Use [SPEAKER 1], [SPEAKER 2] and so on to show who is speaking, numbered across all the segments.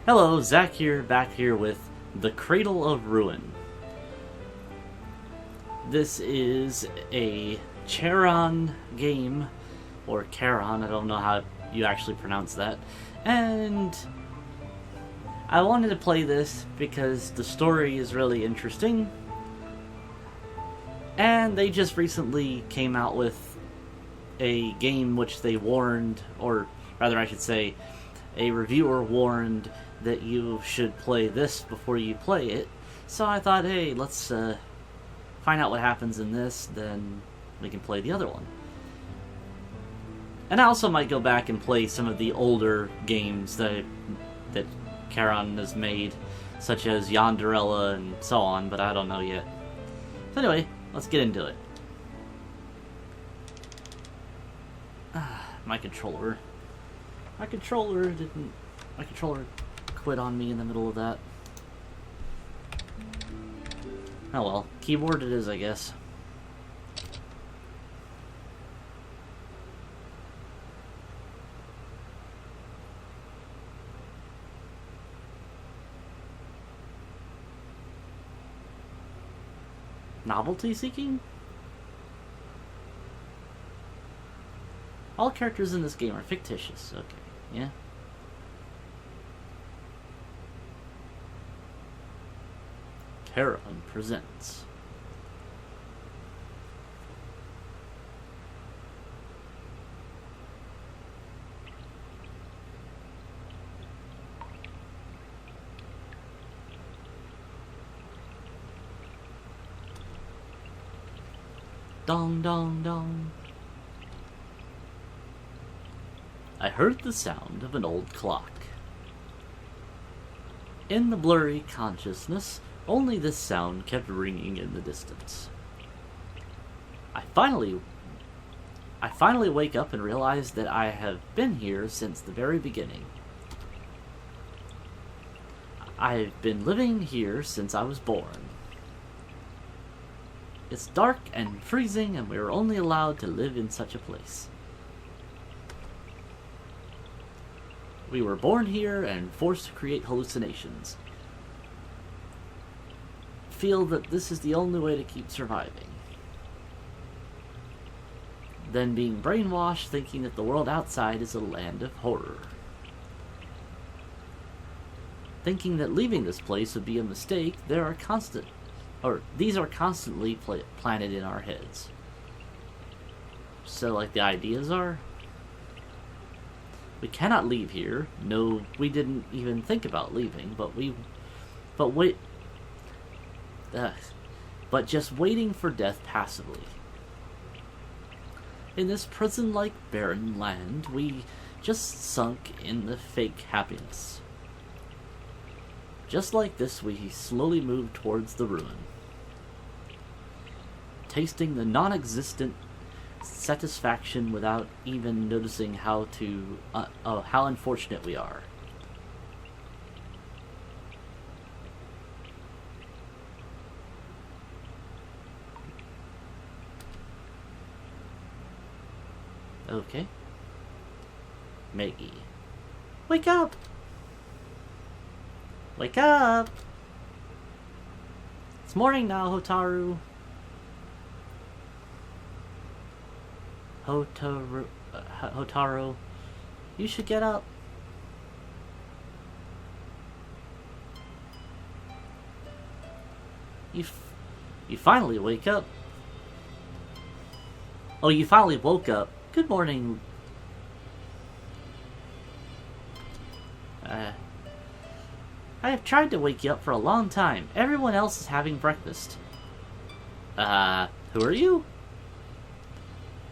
[SPEAKER 1] Hello, Zach here, back here with the Cradle of Ruin. This is a Charon game, or Charon, I don't know how you actually pronounce that. And I wanted to play this because the story is really interesting. And they just recently came out with a game which they warned, or rather I should say, a reviewer warned that you should play this before you play it. So I thought, hey, let's find out what happens in this, then we can play the other one. And I also might go back and play some of the older games that Charon has made, such as Yonderella and so on, but I don't know yet. So anyway, let's get into it. My controller quit on me in the middle of that. Oh well, keyboard it is, I guess. Novelty seeking? All characters in this game are fictitious. Okay, yeah. Charon presents. Dong dong dong. I heard the sound of an old clock. In the blurry consciousness, only this sound kept ringing in the distance. I finally wake up and realize that I have been here since the very beginning. I've been living here since I was born. It's dark and freezing, and we are only allowed to live in such a place. We were born here and forced to create hallucinations. Feel that this is the only way to keep surviving. Then being brainwashed, thinking that the world outside is a land of horror. Thinking that leaving this place would be a mistake, these are constantly planted in our heads. So, like the ideas are, we cannot leave here. No, we didn't even think about leaving, but just waiting for death passively. In this prison-like barren land, we just sunk in the fake happiness. Just like this, we slowly moved towards the ruin, tasting the non-existent satisfaction without even noticing how unfortunate we are. Okay. Maggie. Wake up! Wake up! It's morning now, Hotaru. Hotaru. You should get up. You finally wake up. Oh, you finally woke up. Good morning. I have tried to wake you up for a long time. Everyone else is having breakfast. Who are you?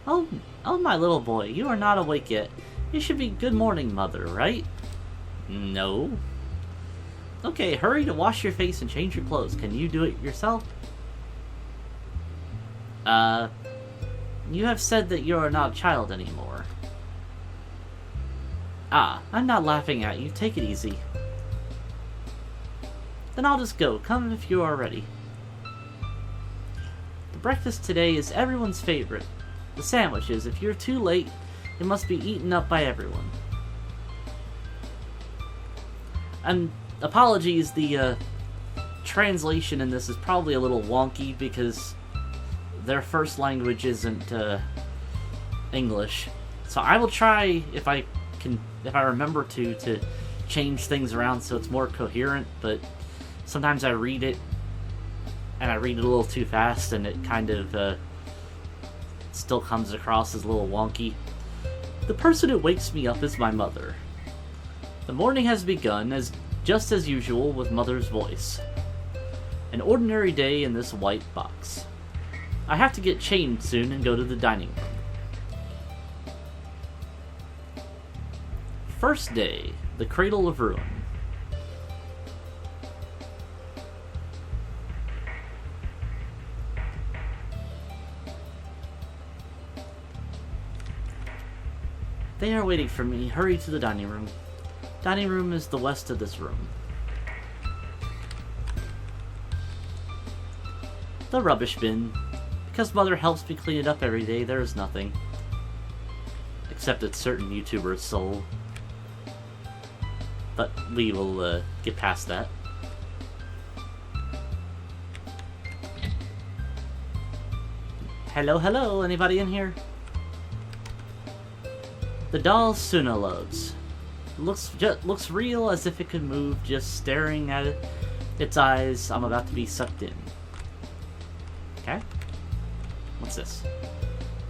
[SPEAKER 1] Oh, my little boy, you are not awake yet. You should be good morning, mother, right? No. Okay, hurry to wash your face and change your clothes. Can you do it yourself? You have said that you are not a child anymore. I'm not laughing at you. Take it easy. Then I'll just go. Come if you are ready. The breakfast today is everyone's favorite. The sandwiches. If you're too late, it must be eaten up by everyone. And apologies, the translation in this is probably a little wonky because their first language isn't English. So I will try, if I remember to change things around so it's more coherent, but sometimes I read it and I read it a little too fast and it kind of still comes across as a little wonky. The person who wakes me up is my mother. The morning has begun just as usual with Mother's voice. An ordinary day in this white box. I have to get changed soon and go to the dining room. First day, the Cradle of Ruin. They are waiting for me. Hurry to the dining room. Dining room is the west of this room. The rubbish bin. Because Mother helps me clean it up every day, there is nothing. Except it's certain YouTubers' soul. But we will get past that. Hello, hello, anybody in here? The doll Suna loves. Looks real, as if it could move, just staring at it. Its eyes, I'm about to be sucked in. Okay. What's this?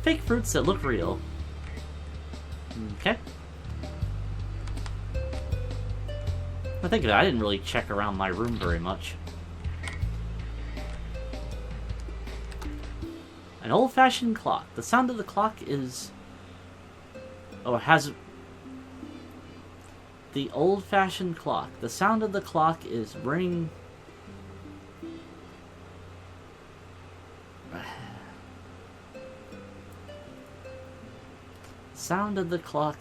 [SPEAKER 1] Fake fruits that look real. Okay. I think I didn't really check around my room very much. An old-fashioned clock. The sound of the clock is... or has... The old-fashioned clock. The sound of the clock is ring... Sound of the clock.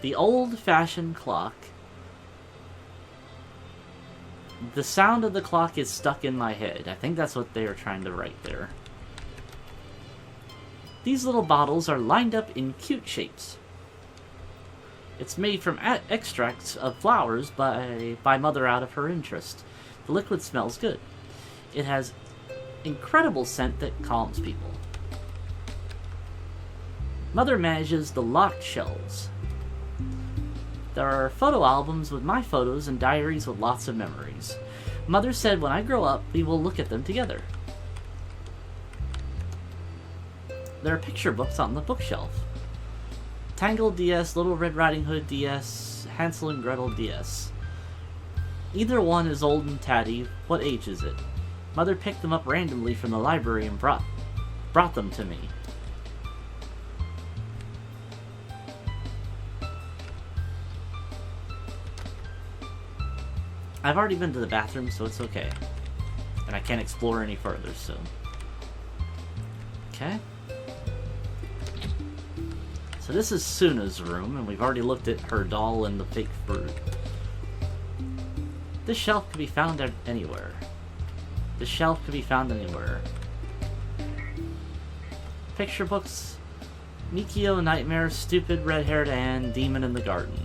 [SPEAKER 1] The old-fashioned clock. The sound of the clock is stuck in my head. I think that's what they are trying to write there. These little bottles are lined up in cute shapes. It's made from extracts of flowers by Mother out of her interest. The liquid smells good. It has incredible scent that calms people. Mother manages the locked shelves. There are photo albums with my photos and diaries with lots of memories. Mother said when I grow up, we will look at them together. There are picture books on the bookshelf. Tangled DS, Little Red Riding Hood DS, Hansel and Gretel DS. Either one is old and tatty. What age is it? Mother picked them up randomly from the library and brought them to me. I've already been to the bathroom, so it's okay. And I can't explore any further, so... Okay. So this is Suna's room, and we've already looked at her doll and the fake fruit. This shelf could be found anywhere. This shelf could be found anywhere. Picture books. Mikio, Nightmare, Stupid, Red-Haired Anne, Demon in the Garden.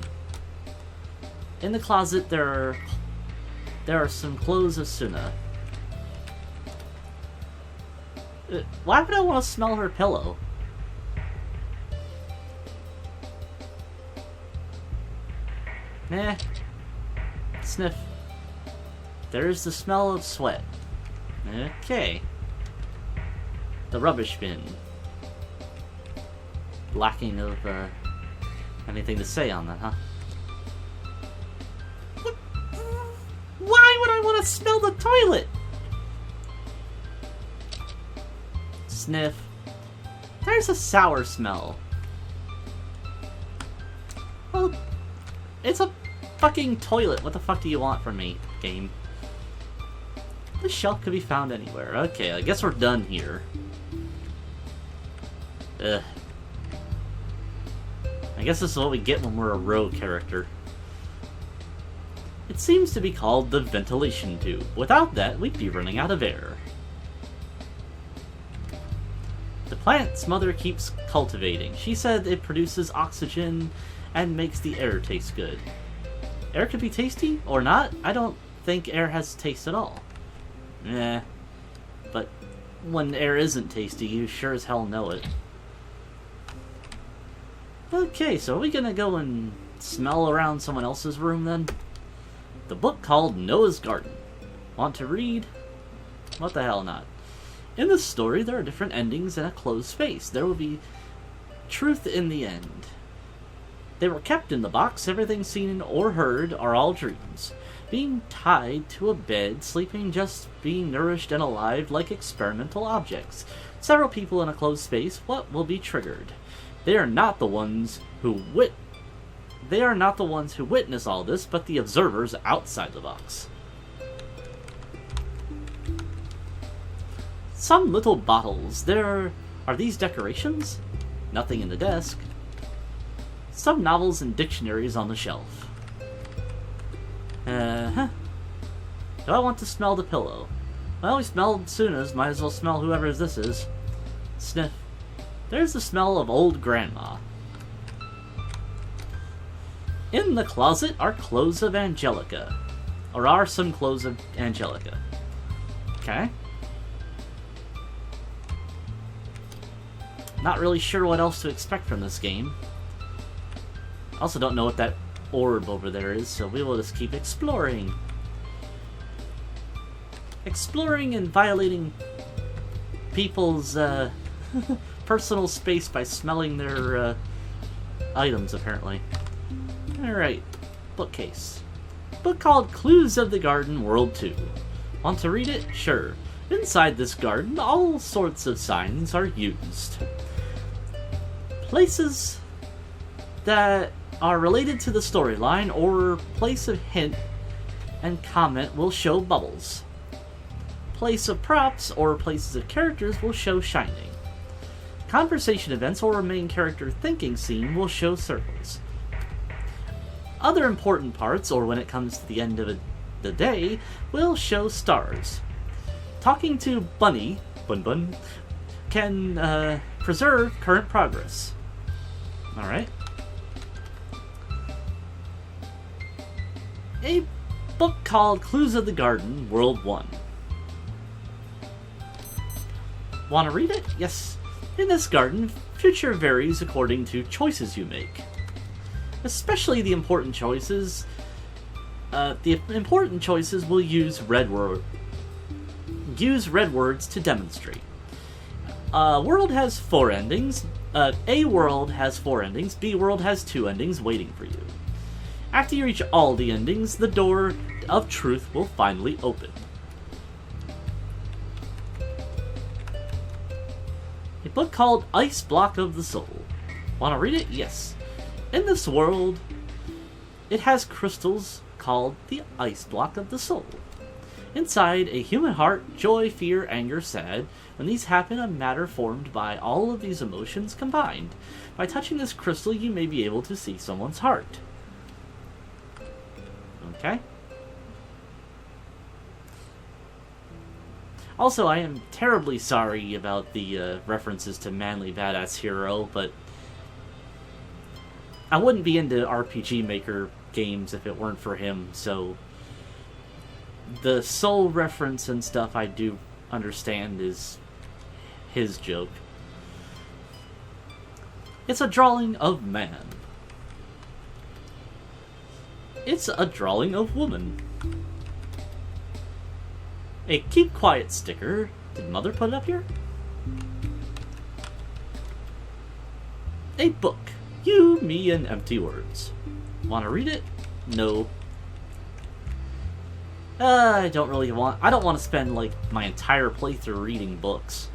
[SPEAKER 1] In the closet, there are some clothes of Suna. Why would I want to smell her pillow? Nah. Sniff. There's the smell of sweat. Okay. The rubbish bin. Lacking of anything to say on that, huh? Why would I want to smell the toilet? Sniff. There's a sour smell. Well, it's a fucking toilet. What the fuck do you want from me, game? This shelf could be found anywhere. Okay, I guess we're done here. Ugh. I guess this is what we get when we're a row character. It seems to be called the ventilation tube. Without that, we'd be running out of air. The plants Mother keeps cultivating. She said it produces oxygen and makes the air taste good. Air could be tasty or not. I don't think air has taste at all. But when air isn't tasty, you sure as hell know it. Okay, so are we gonna go and smell around someone else's room then? The book called Noah's Garden. Want to read? What the hell not? In this story, there are different endings in a closed space. There will be truth in the end. They were kept in the box. Everything seen or heard are all dreams. Being tied to a bed, sleeping, just being nourished and alive like experimental objects. Several people in a closed space, what will be triggered? They are not the ones who witness all this, but the observers outside the box. Some little bottles. Are these decorations? Nothing in the desk. Some novels and dictionaries on the shelf. Do I want to smell the pillow? Well, we smelled Suna's, might as well smell whoever this is. Sniff. There's the smell of old grandma. In the closet are clothes of Angelica. Or are some clothes of Angelica. Okay. Not really sure what else to expect from this game. I also don't know what that orb over there is, so we will just keep exploring. Exploring and violating people's personal space by smelling their items, apparently. Alright, bookcase. Book called Clues of the Garden, World 2. Want to read it? Sure. Inside this garden, all sorts of signs are used. Places that are related to the storyline or place of hint and comment will show bubbles. Place of props or places of characters will show shining. Conversation events or a main character thinking scene will show circles. Other important parts, or when it comes to the end of the day, will show stars. Talking to Bunny, Bun Bun, can preserve current progress. Alright. A book called Clues of the Garden, World 1. Want to read it? Yes. In this garden, future varies according to choices you make. Especially the important choices. The important choices will use red words to demonstrate. World has 4 endings. A world has 4 endings. B world has 2 endings waiting for you. After you reach all the endings, the door of truth will finally open. A book called Ice Block of the Soul. Want to read it? Yes. In this world, it has crystals called the Ice Block of the Soul. Inside a human heart, joy, fear, anger, sad. When these happen, a matter formed by all of these emotions combined. By touching this crystal, you may be able to see someone's heart. Okay. Also, I am terribly sorry about the references to Manly Badass Hero, but I wouldn't be into RPG Maker games if it weren't for him, so the soul reference and stuff I do understand is his joke. It's a drawing of man. It's a drawing of woman. A keep quiet sticker. Did Mother put it up here? A book. You, me, and empty words. Want to read it? No. I don't want to spend, like, my entire playthrough reading books.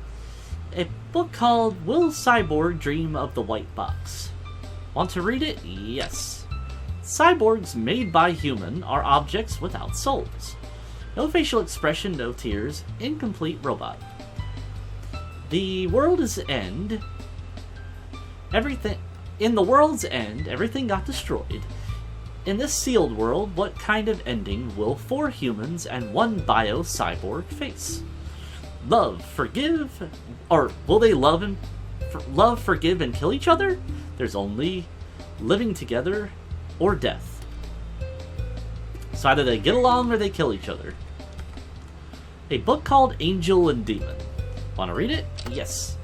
[SPEAKER 1] A book called Will Cyborg Dream of the White Box. Want to read it? Yes. Cyborgs made by human are objects without souls. No facial expression, no tears, incomplete robot. The world's end. In the world's end, everything got destroyed. In this sealed world, what kind of ending will 4 humans and 1 bio-cyborg face? Love, forgive, or will they love, forgive, and kill each other? There's only living together, or death. So either they get along or they kill each other. A book called Angel and Demon. Want to read it? Yes.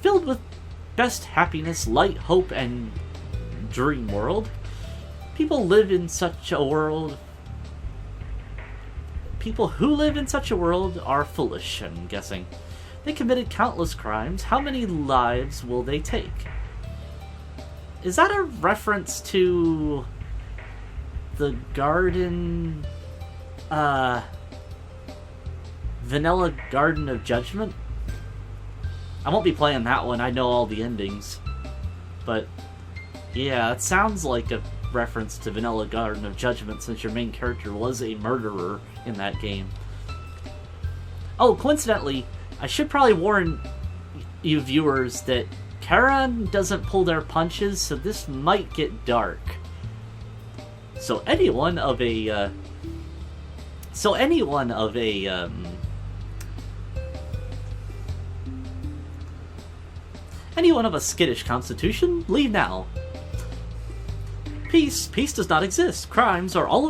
[SPEAKER 1] Filled with best happiness, light, hope, and dream world. People who live in such a world are foolish, I'm guessing. They committed countless crimes. How many lives will they take? Is that a reference to the Vanilla Garden of Judgment? I won't be playing that one, I know all the endings. But, yeah, it sounds like a reference to Vanilla Garden of Judgment since your main character was a murderer in that game. Oh, coincidentally, I should probably warn you viewers that Charon doesn't pull their punches, so this might get dark. So anyone of a skittish constitution, leave now. Peace does not exist. Crimes are all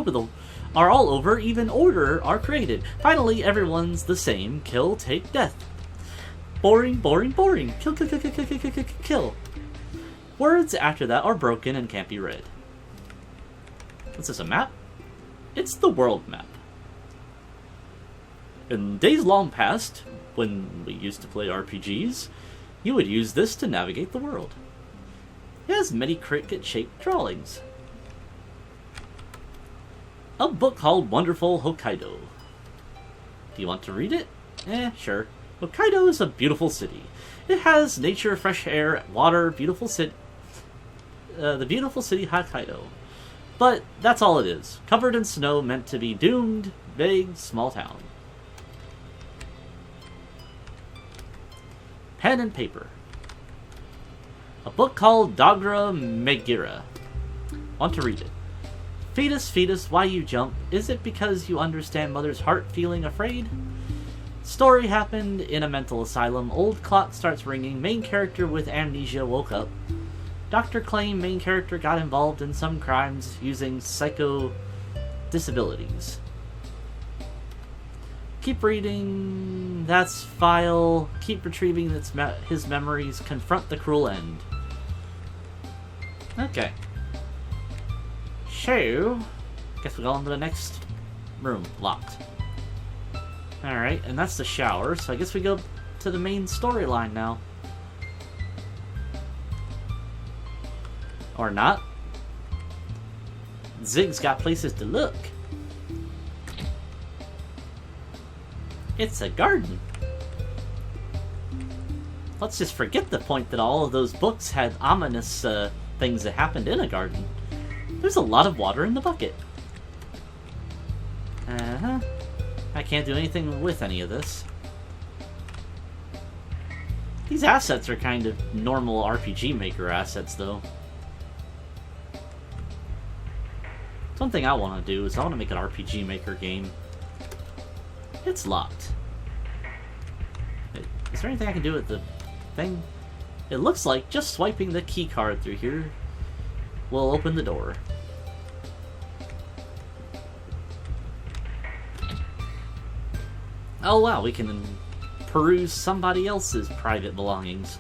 [SPEAKER 1] over, even order are created. Finally, everyone's the same. Kill, take, death. Boring. Kill. Words after that are broken and can't be read. What's this, a map? It's the world map. In days long past, when we used to play RPGs, you would use this to navigate the world. It has many cricket-shaped drawings. A book called Wonderful Hokkaido. Do you want to read it? Sure. Hokkaido is a beautiful city. It has nature, fresh air, water, beautiful city. The beautiful city Hokkaido. But that's all it is. Covered in snow, meant to be doomed, big, small town. Pen and paper. A book called Dagra Megira. Want to read it. Fetus, why you jump? Is it because you understand mother's heart feeling afraid? Story happened in a mental asylum. Old clock starts ringing. Main character with amnesia woke up. Doctor claimed main character got involved in some crimes using psycho disabilities. Keep reading. That's file. Keep retrieving his memories. Confront the cruel end. Okay. So, guess we go on to the next room. Locked. Alright, and that's the shower, so I guess we go to the main storyline now. Or not. Zig's got places to look. It's a garden. Let's just forget the point that all of those books had ominous things that happened in a garden. There's a lot of water in the bucket. I can't do anything with any of this. These assets are kind of normal RPG Maker assets, though. One thing I want to do is I want to make an RPG Maker game. It's locked. Is there anything I can do with the thing? It looks like just swiping the key card through here will open the door. Oh wow, we can peruse somebody else's private belongings.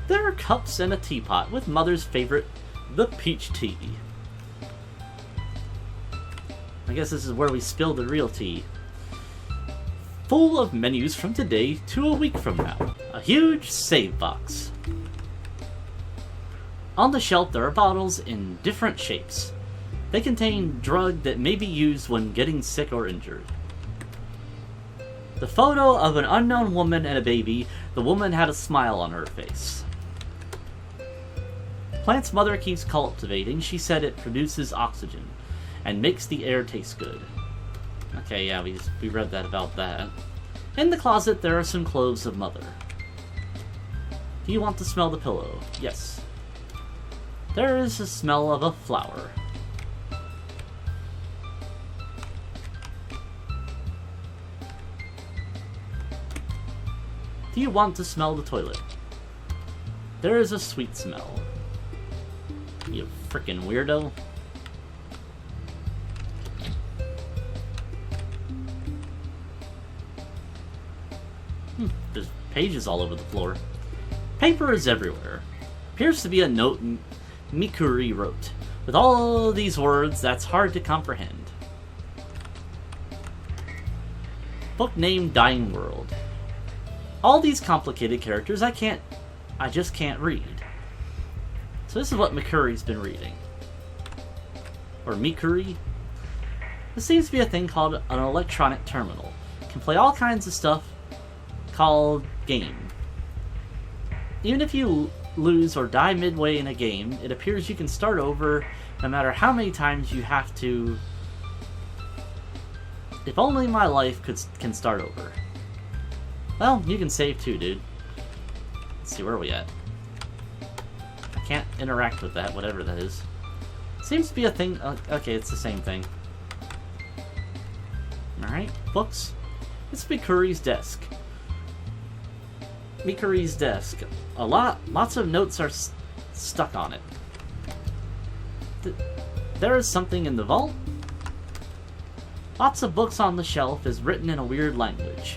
[SPEAKER 1] There are cups and a teapot with Mother's favorite, the peach tea. I guess this is where we spill the real tea. Full of menus from today to a week from now. A huge save box. On the shelf there are bottles in different shapes. They contain drug that may be used when getting sick or injured. The photo of an unknown woman and a baby. The woman had a smile on her face. Plants Mother keeps cultivating. She said it produces oxygen and makes the air taste good. Okay, yeah, we read that about that. In the closet, there are some clothes of Mother. Do you want to smell the pillow? Yes. There is a smell of a flower. Do you want to smell the toilet? There is a sweet smell. Frickin' weirdo. There's pages all over the floor. Paper is everywhere. Appears to be a note Mikuri wrote. With all these words, that's hard to comprehend. Book named Dying World. All these complicated characters I just can't read. So this is what Mikuri's been reading. Or Mikuri. This seems to be a thing called an electronic terminal. It can play all kinds of stuff called game. Even if you lose or die midway in a game, it appears you can start over no matter how many times you have to. If only my life can start over. Well, you can save too, dude. Let's see, where are we at? I can't interact with that, whatever that is. Seems to be a thing. Okay, it's the same thing. Alright, books. It's Mikuri's desk. Mikuri's desk. Lots of notes are stuck on it. There is something in the vault. Lots of books on the shelf is written in a weird language.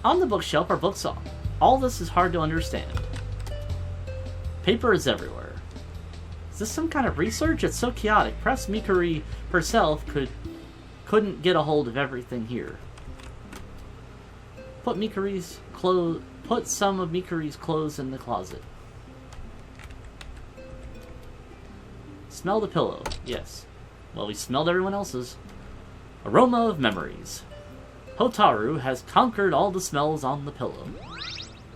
[SPEAKER 1] On the bookshelf are books on. All this is hard to understand. Paper is everywhere. Is this some kind of research? It's so chaotic. Perhaps Mikuri herself couldn't get a hold of everything here. Put some of Mikuri's clothes in the closet. Smell the pillow. Yes. Well, we smelled everyone else's. Aroma of memories. Hotaru has conquered all the smells on the pillow.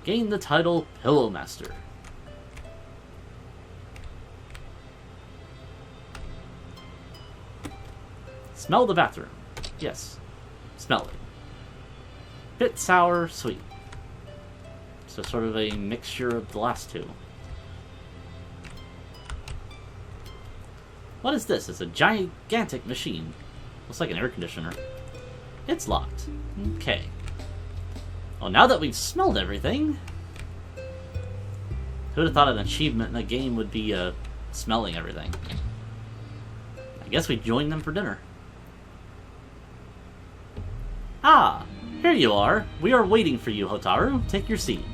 [SPEAKER 1] Gained the title Pillow Master. Smell the bathroom. Yes. Smell it. Bit sour, sweet. So sort of a mixture of the last two. What is this? It's a gigantic machine. Looks like an air conditioner. It's locked. Okay. Well, now that we've smelled everything... Who would have thought an achievement in a game would be smelling everything? I guess we joined them for dinner. Ah! Here you are. We are waiting for you, Hotaru. Take your seat.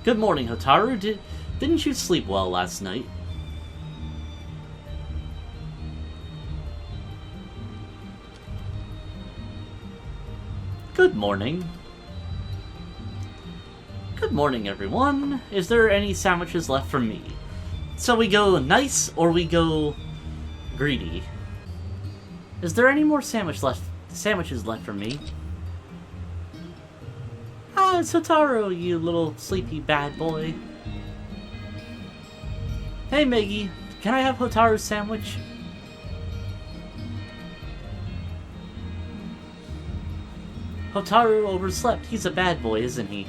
[SPEAKER 1] Good morning, Hotaru. Didn't you sleep well last night? Good morning. Good morning, everyone. Is there any sandwiches left for me? So we go nice or we go greedy? Is there any more sandwiches left for me? Ah, it's Hotaru, you little sleepy bad boy. Hey, Meggy, can I have Hotaru's sandwich? Hotaru overslept. He's a bad boy, isn't he?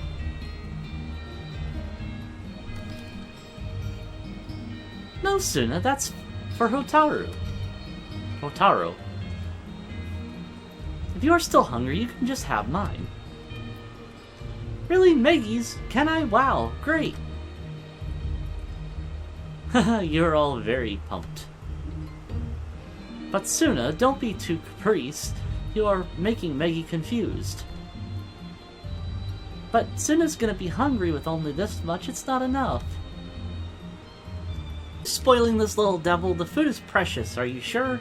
[SPEAKER 1] No, Suna, that's for Hotaru. Hotaru. If you are still hungry, you can just have mine. Really, Meggy's? Can I? Wow, great. Haha, you're all very pumped. But Suna, don't be too caprice. You are making Meggy confused. But Suna's gonna be hungry with only this much. It's not enough. Spoiling this little devil. The food is precious. Are you sure?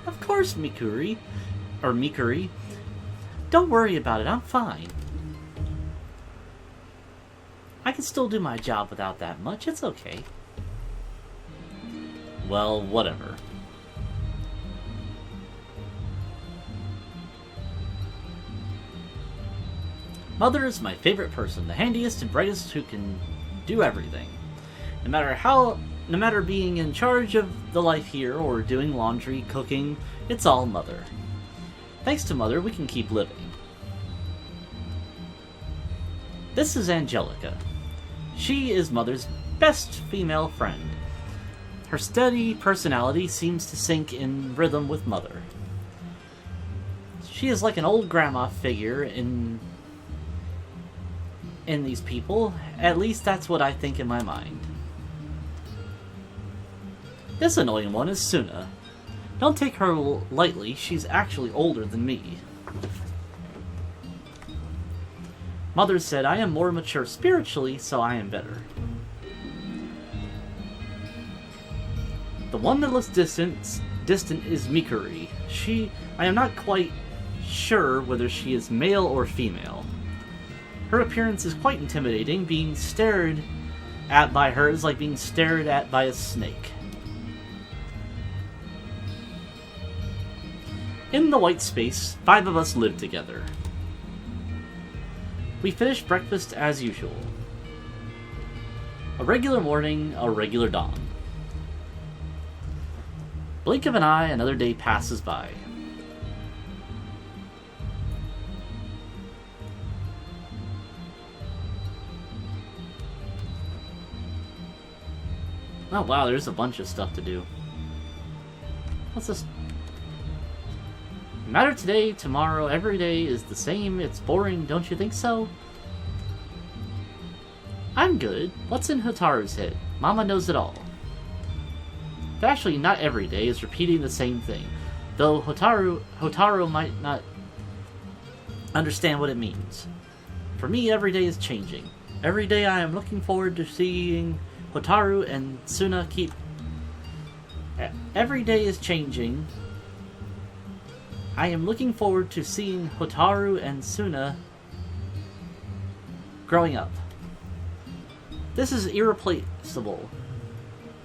[SPEAKER 1] Of course, Mikuri. Or Mikuri. Don't worry about it. I'm fine. I can still do my job without that much. It's okay. Well, whatever. Mother is my favorite person, the handiest and brightest who can do everything. No matter being in charge of the life here or doing laundry, cooking, it's all Mother. Thanks to Mother, we can keep living. This is Angelica. She is Mother's best female friend. Her steady personality seems to sync in rhythm with Mother. She is like an old grandma figure in these people. At least that's what I think in my mind. This annoying one is Suna. Don't take her lightly, she's actually older than me. Mother said I am more mature spiritually, so I am better. The one that looks distant is Mikuri. I am not quite sure whether she is male or female. Her appearance is quite intimidating. Being stared at by her is like being stared at by a snake. In the white space, 5 of us live together. We finish breakfast as usual. A regular morning, a regular dawn. Blink of an eye, another day passes by. Oh wow, there's a bunch of stuff to do. What's this? Matter today, tomorrow, every day is the same. It's boring, don't you think so? I'm good. What's in Hotaru's head? Mama knows it all. But actually, not every day is repeating the same thing. Though Hotaru might not understand what it means. For me, every day is changing. Every day I am looking forward to seeing Hotaru and Suna keep... Every day is changing. I am looking forward to seeing Hotaru and Suna growing up. This is irreplaceable.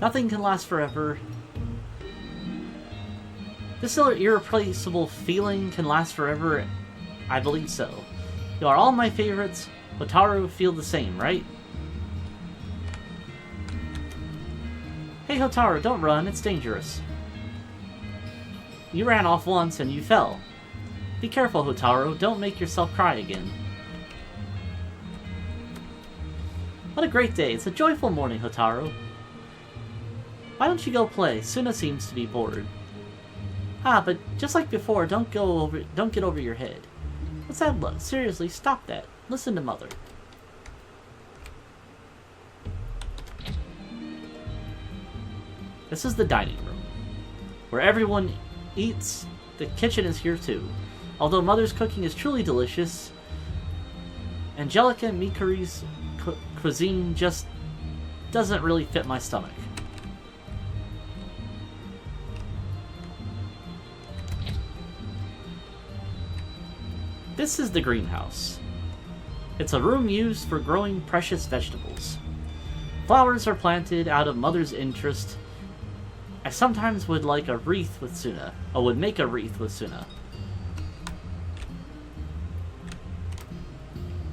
[SPEAKER 1] Nothing can last forever. This irreplaceable feeling can last forever. I believe so. You are all my favorites. Hotaru feel the same, right? Hey Hotaru, don't run, it's dangerous. You ran off once and you fell. Be careful, Hotaru, don't make yourself cry again. What a great day, it's a joyful morning, Hotaru. Why don't you go play? Suna seems to be bored. But just like before, don't get over your head. What's that look? Seriously, stop that. Listen to Mother. This is the dining room, where everyone eats. The kitchen is here too. Although Mother's cooking is truly delicious, Angelica and Mikuri's cuisine just doesn't really fit my stomach. This is the greenhouse. It's a room used for growing precious vegetables. Flowers are planted out of Mother's interest. I sometimes would like a wreath with Suna. I would make a wreath with Suna.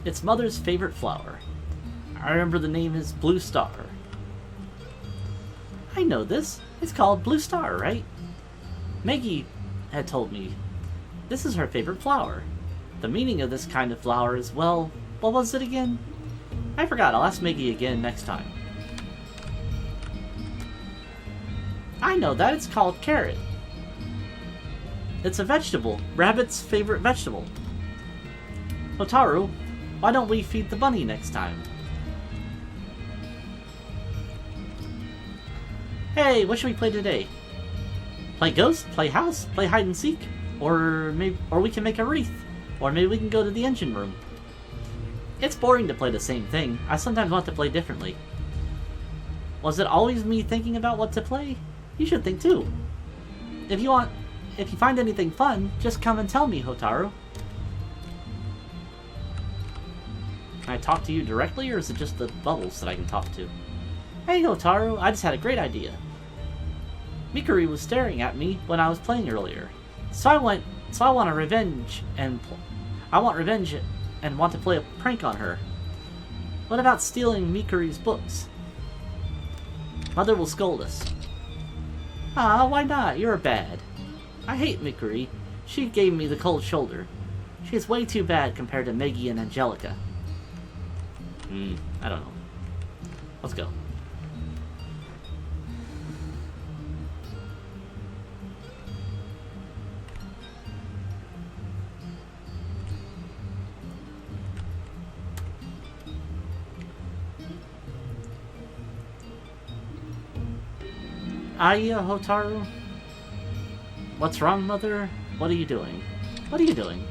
[SPEAKER 1] It's Mother's favorite flower. I remember the name is Blue Star. I know this. It's called Blue Star, right? Maggie had told me. This is her favorite flower. The meaning of this kind of flower is, well, what was it again? I forgot. I'll ask Maggie again next time. I know that. It's called carrot. It's a vegetable. Rabbit's favorite vegetable. Hotaru, why don't we feed the bunny next time? Hey, what should we play today? Play ghost? Play house? Play hide and seek? Or we can make a wreath. Or maybe we can go to the engine room. It's boring to play the same thing. I sometimes want to play differently. Was it always me thinking about what to play? You should think too. If you find anything fun, just come and tell me, Hotaru. Can I talk to you directly, or is it just the bubbles that I can talk to? Hey, Hotaru, I just had a great idea. Mikuri was staring at me when I was playing earlier. So I want revenge and want to play a prank on her. What about stealing Mikuri's books? Mother will scold us. Why not? You're bad. I hate Mikuri. She gave me the cold shoulder. She is way too bad compared to Meggie and Angelica. I don't know. Let's go. Aya Hotaru? What's wrong, Mother? What are you doing? What are you doing?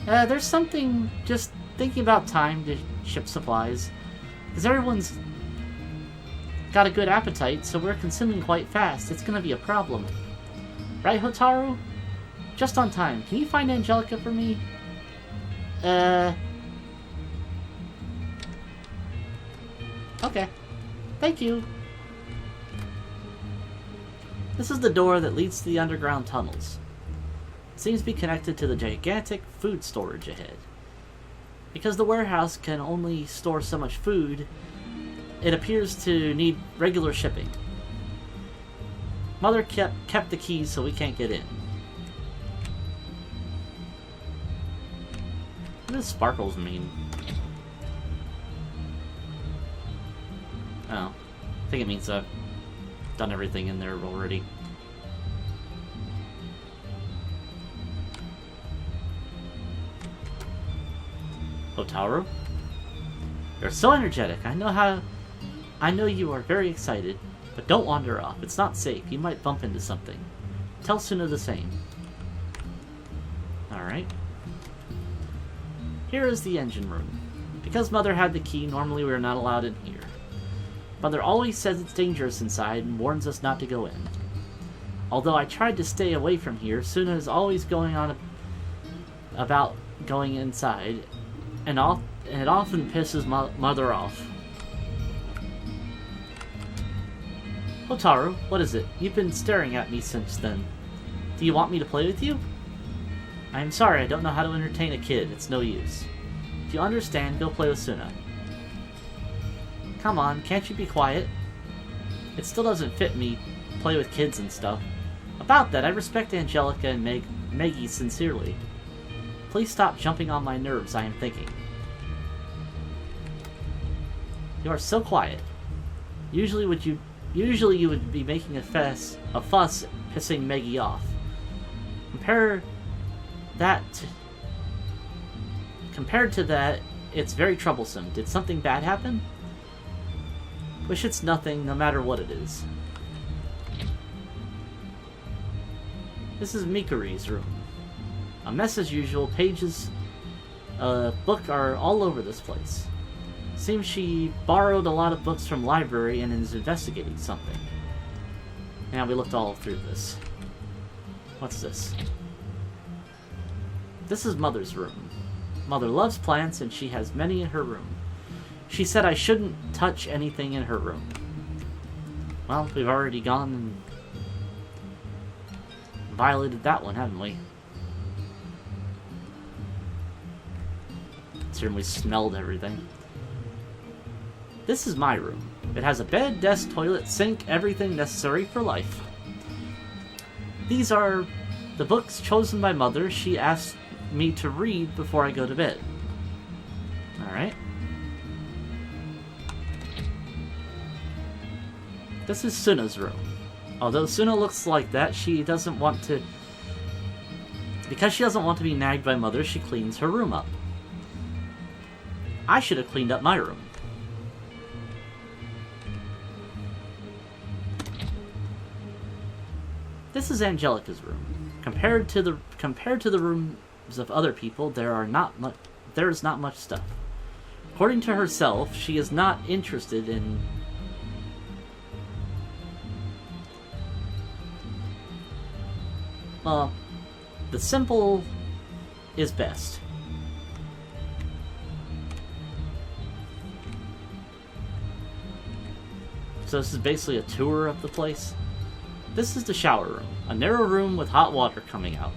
[SPEAKER 1] There's something, just thinking about time to ship supplies. Because everyone's got a good appetite, so we're consuming quite fast. It's gonna be a problem. Right, Hotaru? Just on time. Can you find Angelica for me? Okay. Thank you. This is the door that leads to the underground tunnels. It seems to be connected to the gigantic food storage ahead. Because the warehouse can only store so much food, it appears to need regular shipping. Mother kept the keys so we can't get in. What does sparkles mean? Oh. I think it means I've done everything in there already. Hotaru? You're so energetic. I know you are very excited, but don't wander off. It's not safe. You might bump into something. Tell Suna the same. Alright. Here is the engine room. Because Mother had the key, normally we are not allowed in here. Mother always says it's dangerous inside and warns us not to go in. Although I tried to stay away from here, Suna is always going on about going inside, and it often pisses Mother off. Hotaru, what is it? You've been staring at me since then. Do you want me to play with you? I am sorry, I don't know how to entertain a kid. It's no use. If you understand, go play with Suna. Come on, can't you be quiet? It still doesn't fit me play with kids and stuff. About that, I respect Angelica and Maggie sincerely. Please stop jumping on my nerves, I am thinking. You are so quiet. Usually you would be making a fuss, pissing Maggie off. Compared to that, it's very troublesome. Did something bad happen? Wish it's nothing, no matter what it is. This is Mikuri's room. A mess as usual. Pages, book are all over this place. Seems she borrowed a lot of books from library and is investigating something. Now we looked all through this. What's this? This is Mother's room. Mother loves plants and she has many in her room. She said I shouldn't touch anything in her room. Well, we've already gone and violated that one, haven't we? Certainly smelled everything. This is my room. It has a bed, desk, toilet, sink, everything necessary for life. These are the books chosen by Mother. She asked me to read before I go to bed. Alright. This is Suna's room. Although Suna looks like that, she doesn't want to... Because she doesn't want to be nagged by Mother, she cleans her room up. I should have cleaned up my room. This is Angelica's room. Compared to the rooms of other people, there is not much stuff. According to herself, she is not interested in the simple is best. So this is basically a tour of the place. This is the shower room, a narrow room with hot water coming out.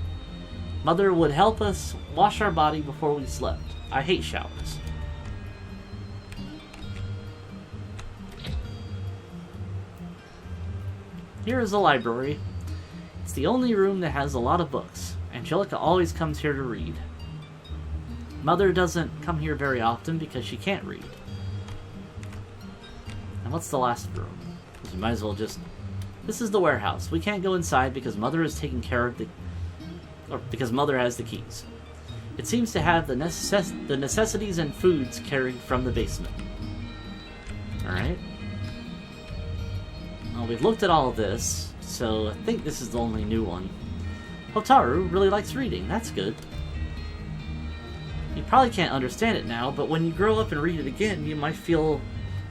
[SPEAKER 1] Mother would help us wash our body before we slept. I hate showers. Here is the library. It's the only room that has a lot of books. Angelica always comes here to read. Mother doesn't come here very often because she can't read. And what's the last room? Because we might as well just... This is the warehouse. We can't go inside because Mother is taking care of the... Or because Mother has the keys. It seems to have the necessities and foods carried from the basement. Alright. We've looked at all of this, so I think this is the only new one. Hotaru really likes reading, that's good. You probably can't understand it now, but when you grow up and read it again, you might feel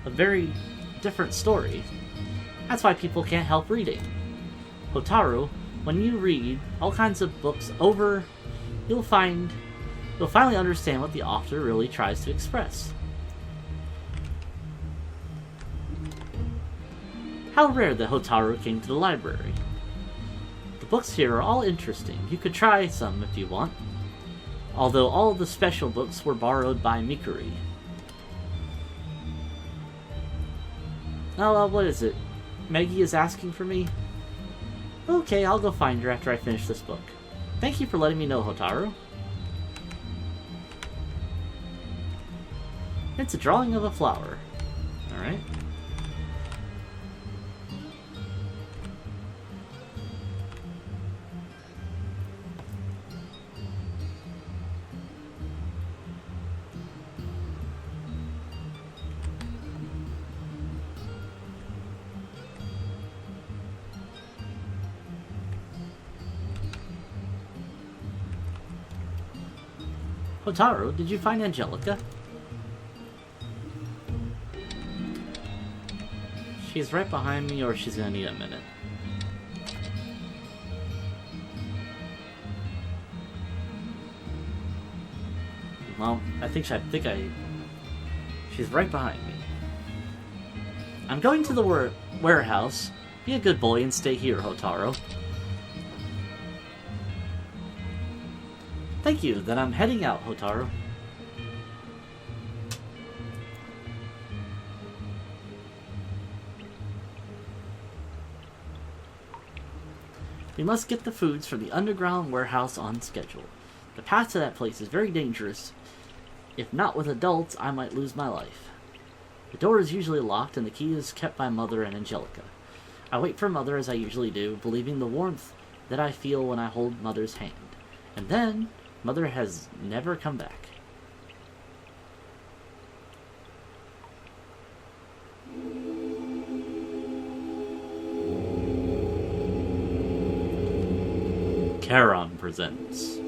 [SPEAKER 1] a very different story. That's why people can't help reading. Hotaru, when you read all kinds of books over, you'll finally understand what the author really tries to express. How rare that Hotaru came to the library. The books here are all interesting. You could try some if you want. Although all of the special books were borrowed by Mikuri. Oh, what is it? Meggie is asking for me? Okay, I'll go find her after I finish this book. Thank you for letting me know, Hotaru. It's a drawing of a flower. Alright. Hotaru, did you find Angelica? She's right behind me, or she's gonna need a minute. Well, I think she's right behind me. I'm going to the warehouse. Be a good boy and stay here, Hotaru. Thank you, then I'm heading out, Hotaru. We must get the foods for the underground warehouse on schedule. The path to that place is very dangerous. If not with adults, I might lose my life. The door is usually locked and the key is kept by Mother and Angelica. I wait for Mother as I usually do, believing the warmth that I feel when I hold Mother's hand. And then, Mother has never come back. Charon presents.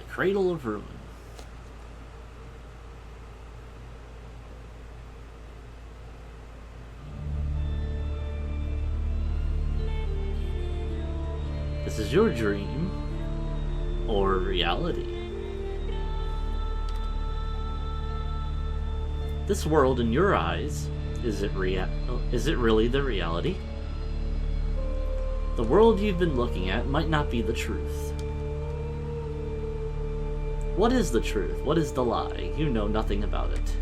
[SPEAKER 1] Cradle of Ruin. This is your dream or reality. This world in your eyes, is it really the reality? The world you've been looking at might not be the truth. What is the truth? What is the lie? You know nothing about it.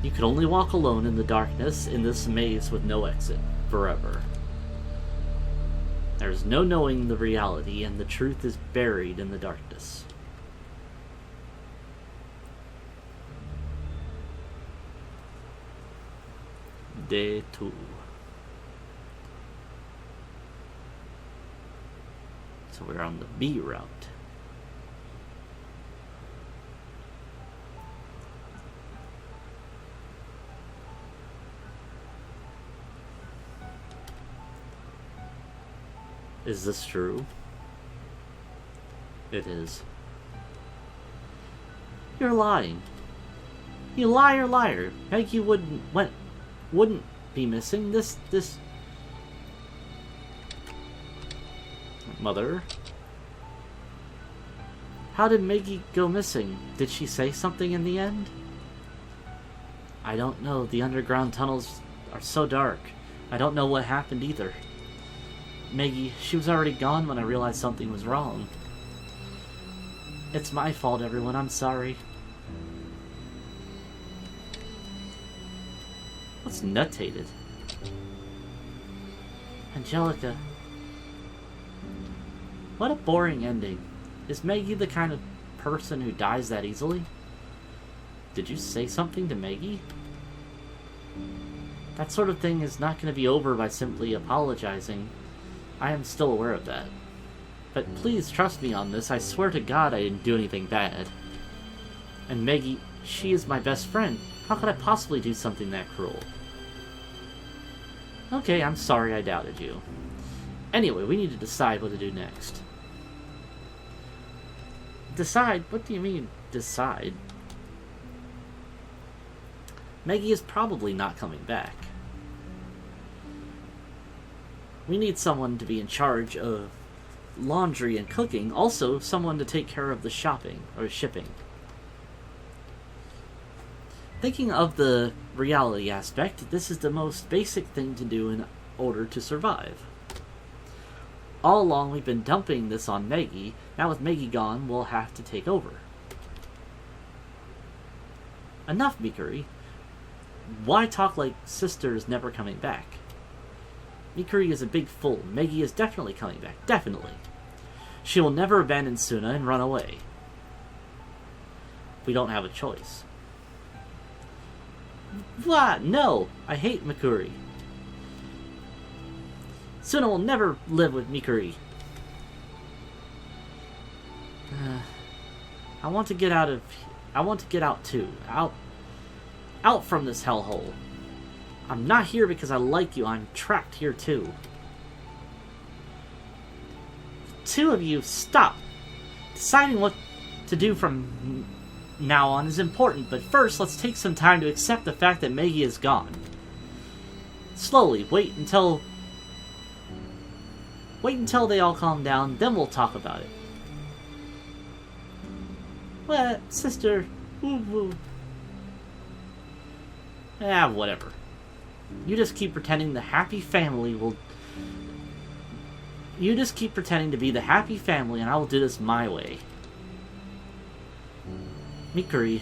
[SPEAKER 1] You can only walk alone in the darkness in this maze with no exit, forever. There's no knowing the reality, and the truth is buried in the darkness. Day 2. So we're on the B route. Is this true? It is. You're lying. You liar. Peggy wouldn't be missing. This Mother? How did Maggie go missing? Did she say something in the end? I don't know. The underground tunnels are so dark. I don't know what happened either. Maggie, she was already gone when I realized something was wrong. It's my fault, everyone. I'm sorry. What's nutated? Angelica. What a boring ending. Is Maggie the kind of person who dies that easily? Did you say something to Maggie? That sort of thing is not going to be over by simply apologizing. I am still aware of that. But please trust me on this. I swear to God I didn't do anything bad. And Maggie, she is my best friend. How could I possibly do something that cruel? Okay, I'm sorry I doubted you. Anyway, we need to decide what to do next. Decide? What do you mean, decide? Maggie is probably not coming back. We need someone to be in charge of laundry and cooking, also someone to take care of the shopping or shipping. Thinking of the reality aspect, this is the most basic thing to do in order to survive. All along we've been dumping this on Maggie. Now with Maggie gone, we'll have to take over. Enough, Mikuri. Why talk like sister's never coming back? Mikuri is a big fool. Maggie is definitely coming back. Definitely. She will never abandon Suna and run away. We don't have a choice. What? No! I hate Mikuri. Suna will never live with Mikuri. I want to get out too. Out from this hellhole. I'm not here because I like you. I'm trapped here too. The two of you, stop. Deciding what to do from now on is important, but first let's take some time to accept the fact that Maggie is gone. Slowly, wait until they all calm down, then we'll talk about it. Well, sister, woo-woo. Whatever. You just keep pretending the happy family will... You just keep pretending to be the happy family and I will do this my way. Mikuri.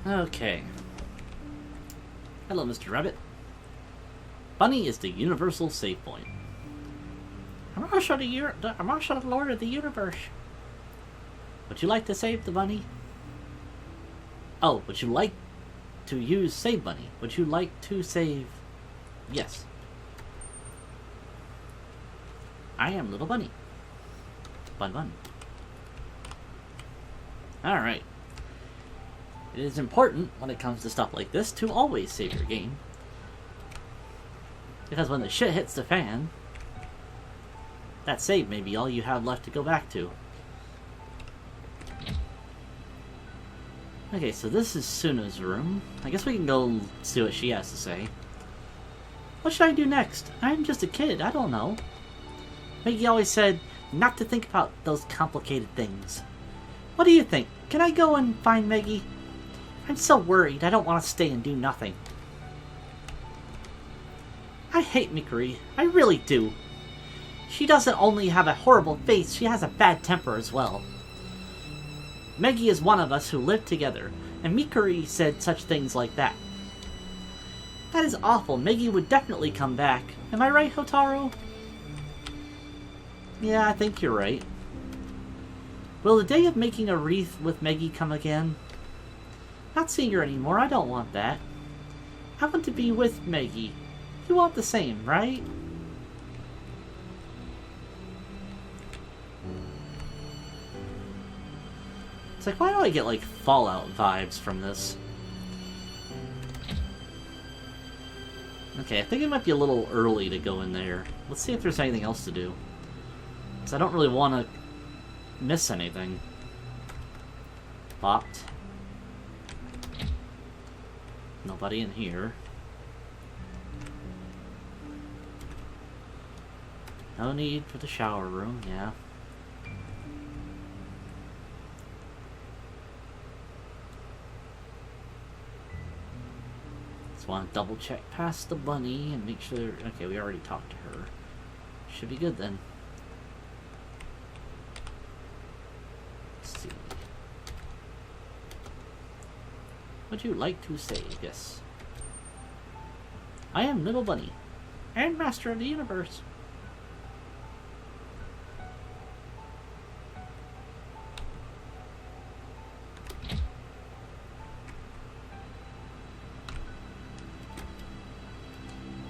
[SPEAKER 1] Okay. Hello, Mr. Rabbit. Bunny is the universal save point. I'm also the Lord of the Universe. Would you like to save the bunny? Oh, would you like to use Save Bunny? Would you like to save... Yes. I am Little Bunny. Bun. Alright. It is important, when it comes to stuff like this, to always save your game. Because when the shit hits the fan, That save may be all you have left to go back to. Okay, so this is Suna's room. I guess we can go see what she has to say. What should I do next? I'm just a kid, I don't know. Meggy always said not to think about those complicated things. What do you think? Can I go and find Meggy? I'm so worried, I don't want to stay and do nothing. I hate Mikuri, I really do. She doesn't only have a horrible face, she has a bad temper as well. Meggy is one of us who live together, and Mikuri said such things like that. That is awful. Meggy would definitely come back. Am I right, Hotaru? Yeah, I think you're right. Will the day of making a wreath with Meggy come again? Not seeing her anymore, I don't want that. I want to be with Meggy. You want the same, right? It's like, why do I get, like, Fallout vibes from this? Okay, I think it might be a little early to go in there. Let's see if there's anything else to do. Because I don't really want to miss anything. Locked. Nobody in here. No need for the shower room, yeah. Want to double check past the bunny and make sure. Okay, we already talked to her. Should be good then. Let's see. Would you like to say? Yes. I am Little Bunny, and Master of the Universe.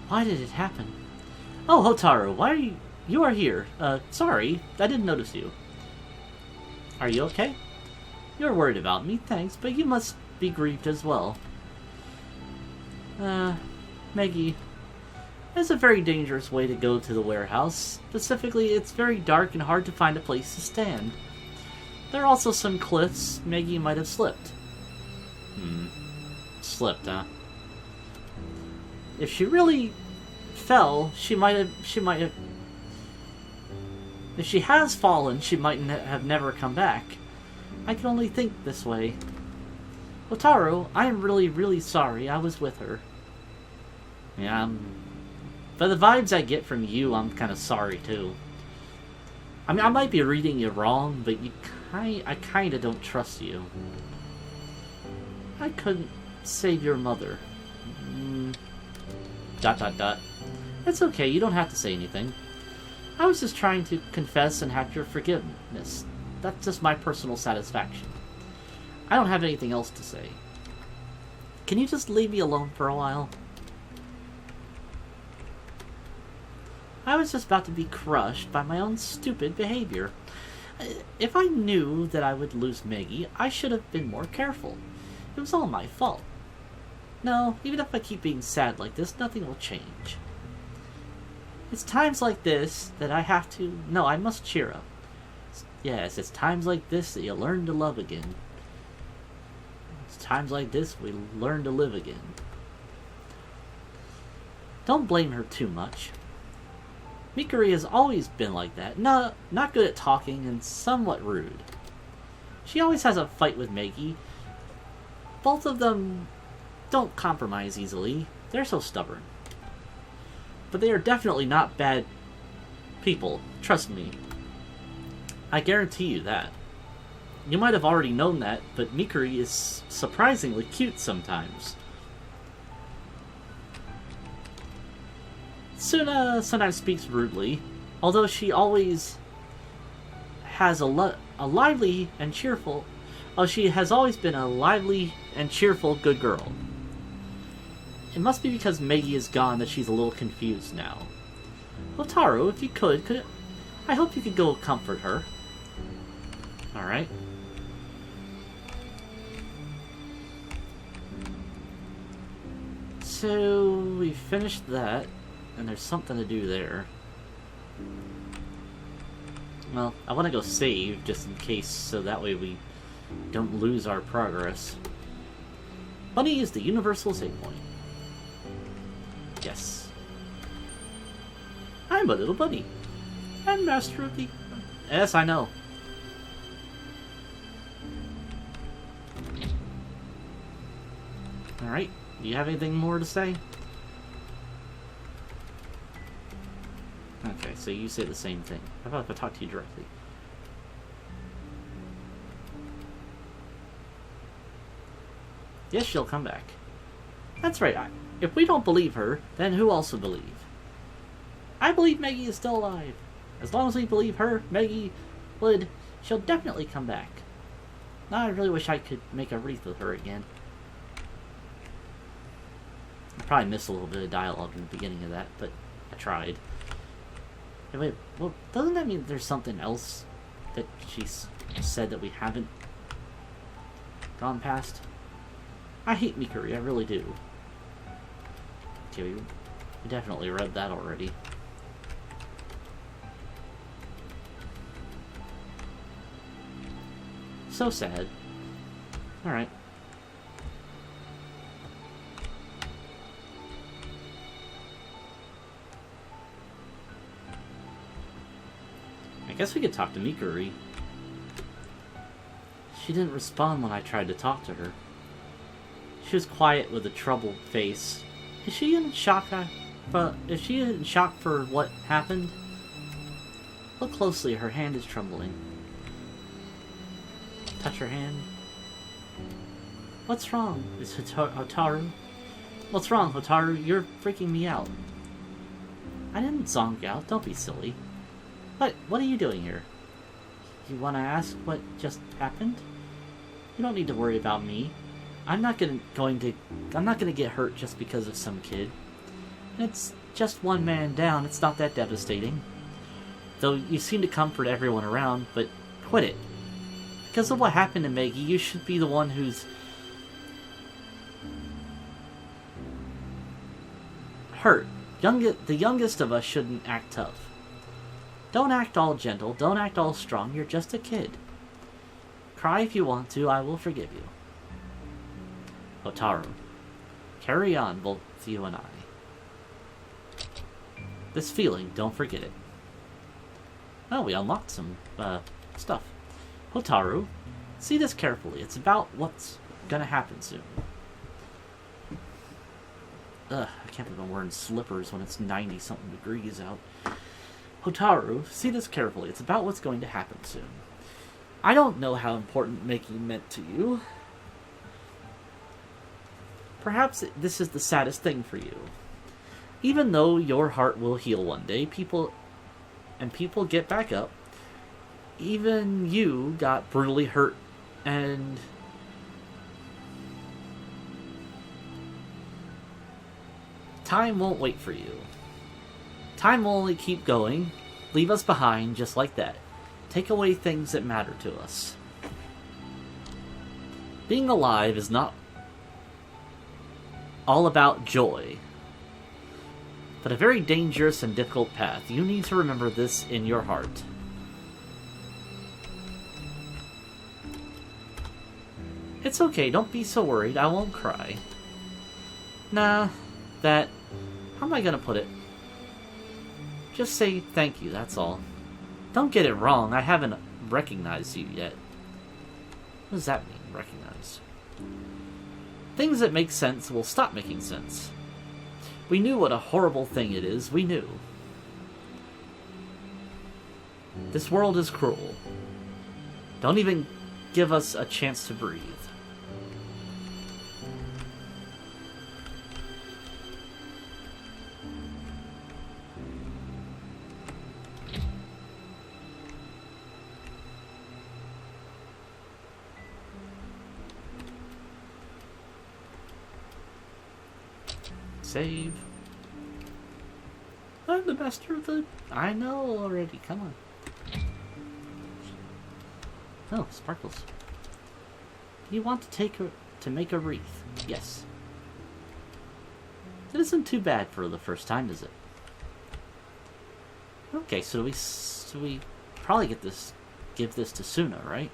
[SPEAKER 1] Why did it happen? Oh, Hotaru, why are you... You are here. Sorry, I didn't notice you. Are you okay? You're worried about me, thanks, but you must be grieved as well. Meggy, it's a very dangerous way to go to the warehouse. Specifically, it's very dark and hard to find a place to stand. There are also some cliffs. Meggy might have slipped. Slipped, huh? If she really fell, she might have... If she has fallen, she might have never come back. I can only think this way. Hotaru, I am really, really sorry. I was with her. Yeah, but the vibes I get from you, I'm kind of sorry, too. I mean, I might be reading you wrong, but I kind of don't trust you. I couldn't save your mother. ... It's okay, you don't have to say anything. I was just trying to confess and have your forgiveness. That's just my personal satisfaction. I don't have anything else to say. Can you just leave me alone for a while? I was just about to be crushed by my own stupid behavior. If I knew that I would lose Meggy, I should have been more careful. It was all my fault. No, even if I keep being sad like this, nothing will change. It's times like this that I have to... No, I must cheer up. Yes, it's times like this that you learn to love again. It's times like this we learn to live again. Don't blame her too much. Mikuri has always been like that. No, not good at talking and somewhat rude. She always has a fight with Meggy. Both of them don't compromise easily. They're so stubborn. But they are definitely not bad people. Trust me. I guarantee you that. You might have already known that, but Mikuri is surprisingly cute sometimes. Suna sometimes speaks rudely, although she always has a lively and cheerful... Oh, she has always been a lively and cheerful good girl. It must be because Meggy is gone that she's a little confused now. Hotaru, if you could I hope you could go comfort her. Alright. So, we finished that, and there's something to do there. Well, I want to go save, just in case, so that way we don't lose our progress. Bunny is the universal save point. Yes. I'm a little bunny. I'm master of the... Yes, I know. Alright, do you have anything more to say? Okay, so you say the same thing. How about if I talk to you directly? Yes, she'll come back. That's right. If we don't believe her, then who else would believe? I believe Maggie is still alive. As long as we believe her, Maggie would... She'll definitely come back. Now I really wish I could make a wreath with her again. I probably missed a little bit of dialogue in the beginning of that, but I tried. Hey, wait, well, doesn't that mean there's something else that she's said that we haven't gone past? I hate Mikuri, I really do. Okay, we definitely read that already. So sad. Alright. I guess we could talk to Mikuri. She didn't respond when I tried to talk to her. She was quiet with a troubled face. Is she in shock? Is she in shock for what happened? Look closely, her hand is trembling. Touch her hand. What's wrong? Is Hotaru? What's wrong, Hotaru? You're freaking me out. I didn't zonk out, don't be silly. What are you doing here? You want to ask what just happened? You don't need to worry about me. I'm not gonna get hurt just because of some kid. It's just one man down. It's not that devastating. Though you seem to comfort everyone around, but quit it. Because of what happened to Maggie, you should be the one who's hurt. The youngest of us shouldn't act tough. Don't act all gentle. Don't act all strong. You're just a kid. Cry if you want to. I will forgive you. Hotaru. Carry on, both you and I. This feeling, don't forget it. Oh, we unlocked some, stuff. Hotaru, see this carefully. It's about what's gonna happen soon. Ugh, I can't believe I'm wearing slippers when it's 90-something degrees out. Hotaru, see this carefully. It's about what's going to happen soon. I don't know how important making meant to you. Perhaps this is the saddest thing for you. Even though your heart will heal one day, people get back up. Even you got brutally hurt, and time won't wait for you. Time will only keep going, leave us behind just like that. Take away things that matter to us. Being alive is not all about joy, but a very dangerous and difficult path. You need to remember this in your heart. It's okay, don't be so worried, I won't cry. Nah, how am I gonna put it? Just say thank you, that's all. Don't get it wrong, I haven't recognized you yet. What does that mean, recognize? Things that make sense will stop making sense. We knew what a horrible thing it is, we knew. This world is cruel. Don't even give us a chance to breathe. Save. I'm the master of the... I know already, come on. Oh, sparkles. You want to make a wreath? Yes. It isn't too bad for the first time, is it? Okay, so do we probably give this to Suna, right?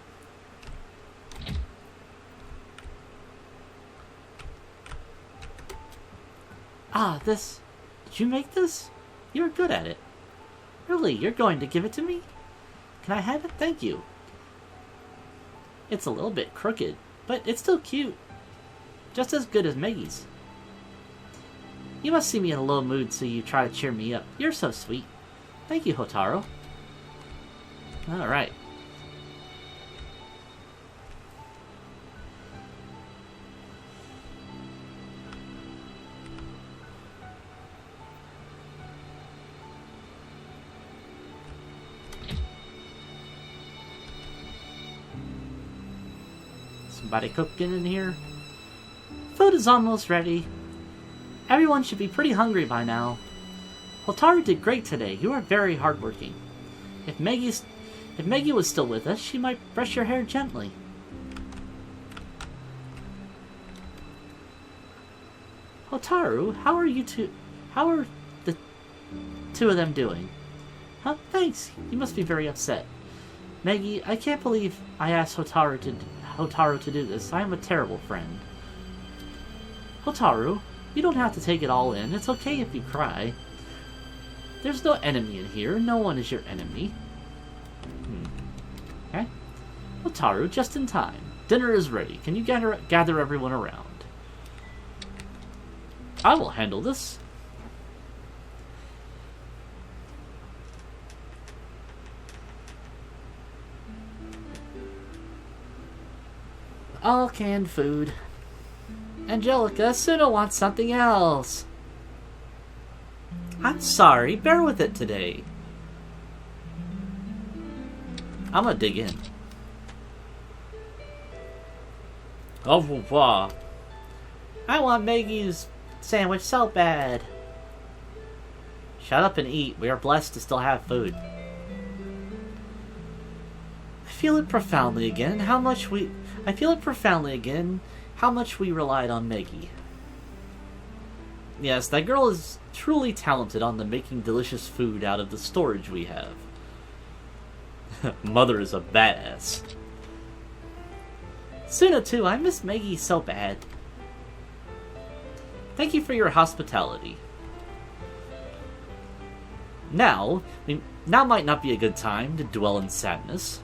[SPEAKER 1] Ah, this... Did you make this? You're good at it. Really, you're going to give it to me? Can I have it? Thank you. It's a little bit crooked, but it's still cute. Just as good as Maggie's. You must see me in a low mood, so you try to cheer me up. You're so sweet. Thank you, Hotaru. Alright. Somebody cooking in here? Food is almost ready. Everyone should be pretty hungry by now. Hotaru did great today. You are very hardworking. If Maggie was still with us, she might brush your hair gently. Hotaru, how are the two of them doing? Huh? Thanks. You must be very upset. Maggie, I can't believe I asked Hotaru to do this. I am a terrible friend. Hotaru, you don't have to take it all in. It's okay if you cry. There's no enemy in here. No one is your enemy. Okay. Hotaru, just in time. Dinner is ready. Can you gather everyone around? I will handle this. All canned food. Angelica, Suna wants something else. I'm sorry, bear with it today. I'm gonna dig in. Au revoir. I want Maggie's sandwich so bad. Shut up and eat. We are blessed to still have food. I feel it profoundly again how much we relied on Maggie. Yes, that girl is truly talented on the making delicious food out of the storage we have. Mother is a badass. Suna too, I miss Maggie so bad. Thank you for your hospitality. Now might not be a good time to dwell in sadness.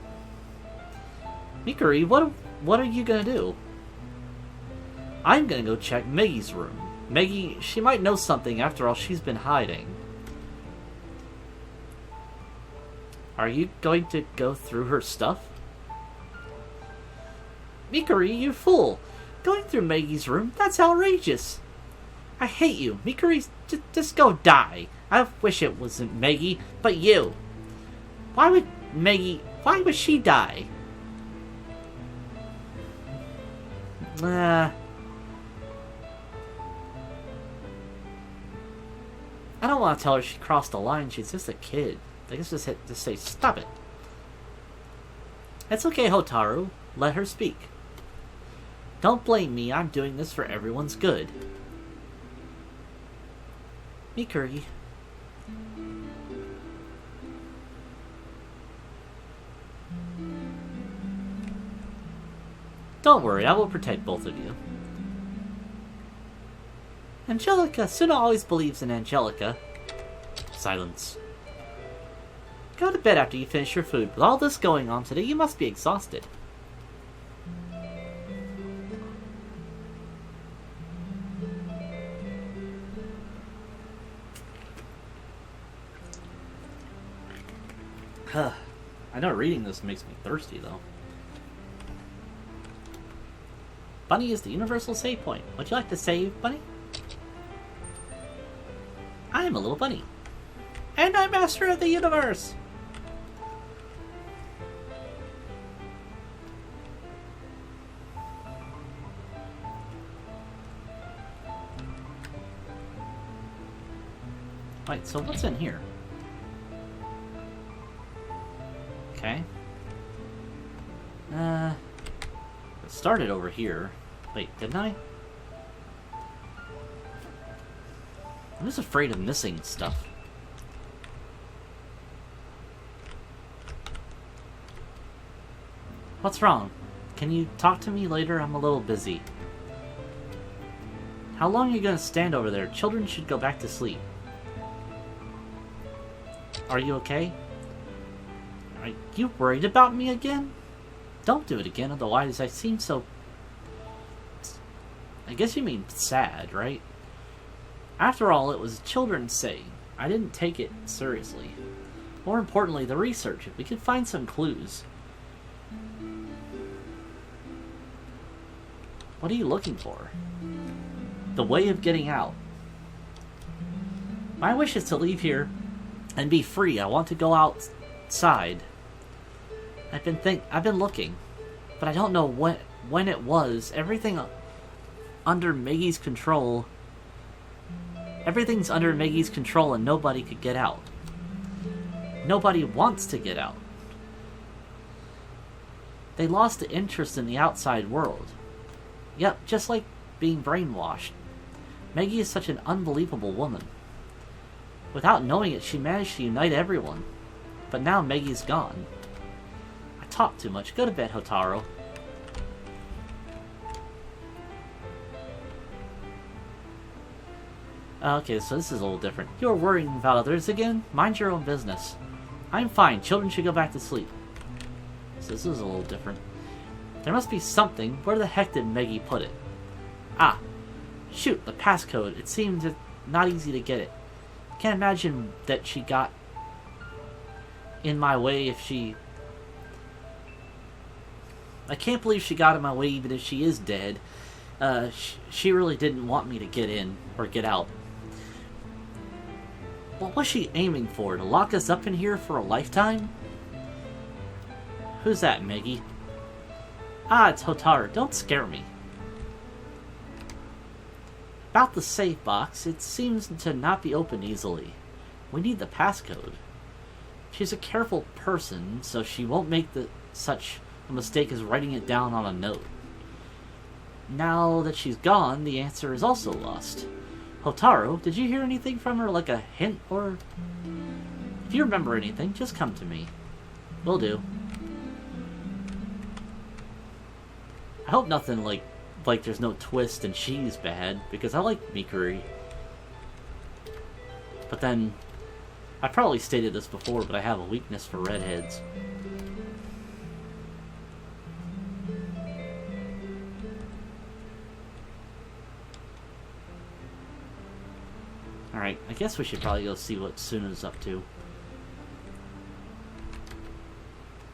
[SPEAKER 1] Mikuri, what are you gonna do? I'm gonna go check Maggie's room. Maggie, she might know something after all she's been hiding. Are you going to go through her stuff? Mikuri, you fool! Going through Maggie's room? That's outrageous! I hate you. Mikuri, just go die. I wish it wasn't Maggie, but you. Why would she die? I don't want to tell her she crossed the line. She's just a kid. I guess just say, stop it. It's okay, Hotaru. Let her speak. Don't blame me. I'm doing this for everyone's good. Mikuri. Don't worry, I will protect both of you. Angelica, Suna always believes in Angelica. Silence. Go to bed after you finish your food. With all this going on today, you must be exhausted. I know reading this makes me thirsty, though. Bunny is the universal save point. Would you like to save, Bunny? I am a little bunny. And I'm master of the universe! Wait, so what's in here? Okay. It started over here. Wait, didn't I? I'm just afraid of missing stuff. What's wrong? Can you talk to me later? I'm a little busy. How long are you gonna stand over there? Children should go back to sleep. Are you okay? Are you worried about me again? Don't do it again, otherwise I seem so... I guess you mean sad, right? After all, it was children's saying. I didn't take it seriously. More importantly, the research. If we could find some clues. What are you looking for? The way of getting out. My wish is to leave here and be free. I want to go outside. I've been looking, but I don't know when it was. Everything under Maggie's control. Everything's under Maggie's control and nobody could get out. Nobody wants to get out. They lost the interest in the outside world. Yep, just like being brainwashed. Maggie is such an unbelievable woman. Without knowing it, she managed to unite everyone. But now Maggie's gone. I talk too much. Go to bed, Hotaru. Okay, so this is a little different. You're worrying about others again? Mind your own business. I'm fine. Children should go back to sleep. So this is a little different. There must be something. Where the heck did Maggie put it? Ah. Shoot, the passcode. It seems not easy to get it. Can't imagine that she got in my way if she... I can't believe she got in my way even if she is dead. She really didn't want me to get in or get out. What was she aiming for? To lock us up in here for a lifetime? Who's that, Maggie? Ah, it's Hotaru. Don't scare me. About the safe box, it seems to not be opened easily. We need the passcode. She's a careful person, so she won't make such a mistake as writing it down on a note. Now that she's gone, the answer is also lost. Hotaru, did you hear anything from her, like a hint, or... If you remember anything, just come to me. Will do. I hope nothing like there's no twist and she's bad, because I like Mikuri. But then, I probably stated this before, but I have a weakness for redheads. Alright, I guess we should probably go see what Suna's up to.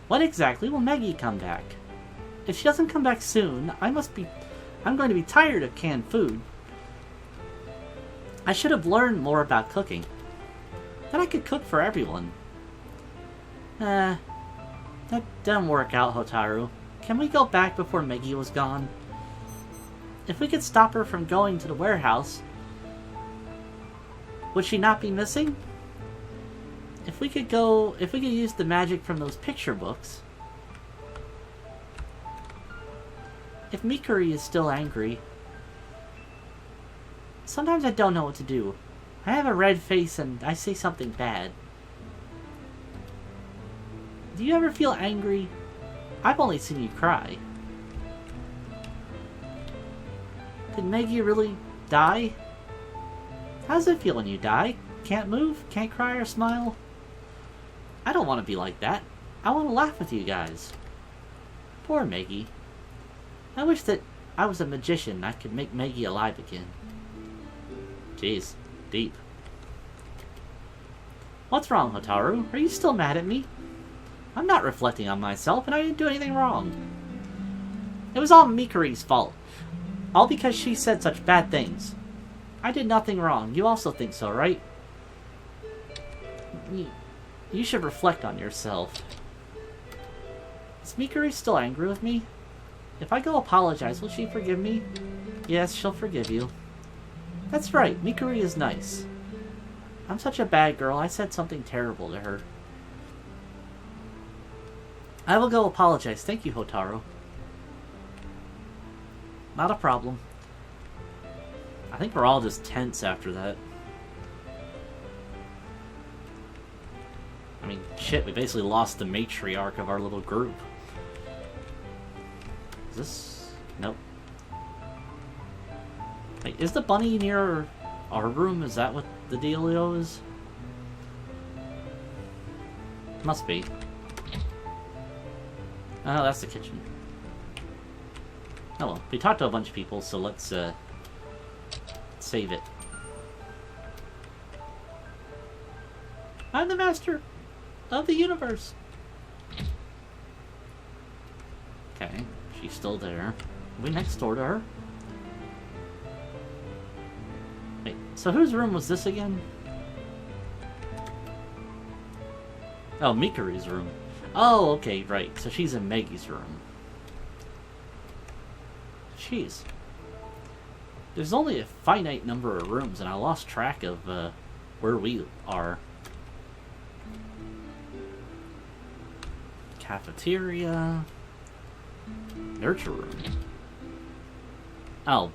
[SPEAKER 1] What exactly will Maggie come back? If she doesn't come back soon, I'm going to be tired of canned food. I should have learned more about cooking. Then I could cook for everyone. That didn't work out, Hotaru. Can we go back before Maggie was gone? If we could stop her from going to the warehouse, would she not be missing? If we could use the magic from those picture books. If Mikuri is still angry, sometimes I don't know what to do. I have a red face and I say something bad. Do you ever feel angry? I've only seen you cry. Did Maggie really die? How does it feel when you die? Can't move? Can't cry or smile? I don't want to be like that. I want to laugh with you guys. Poor Maggie. I wish that I was a magician and I could make Maggie alive again. Jeez, deep. What's wrong, Hotaru? Are you still mad at me? I'm not reflecting on myself and I didn't do anything wrong. It was all Mikuri's fault. All because she said such bad things. I did nothing wrong. You also think so, right? You should reflect on yourself. Is Mikuri still angry with me? If I go apologize, will she forgive me? Yes, she'll forgive you. That's right, Mikuri is nice. I'm such a bad girl, I said something terrible to her. I will go apologize. Thank you, Hotaru. Not a problem. I think we're all just tense after that. I mean, shit, we basically lost the matriarch of our little group. Is this... Nope. Wait, is the bunny near our room? Is that what the dealio is? Must be. Oh, that's the kitchen. Oh well, we talked to a bunch of people, so let's save it. I'm the master of the universe. Okay, she's still there. Are we next door to her? Wait, so whose room was this again? Oh, Mikuri's room. Oh, okay, right. So she's in Maggie's room. Jeez. There's only a finite number of rooms, and I lost track of where we are. Cafeteria. Nurture room. Oh.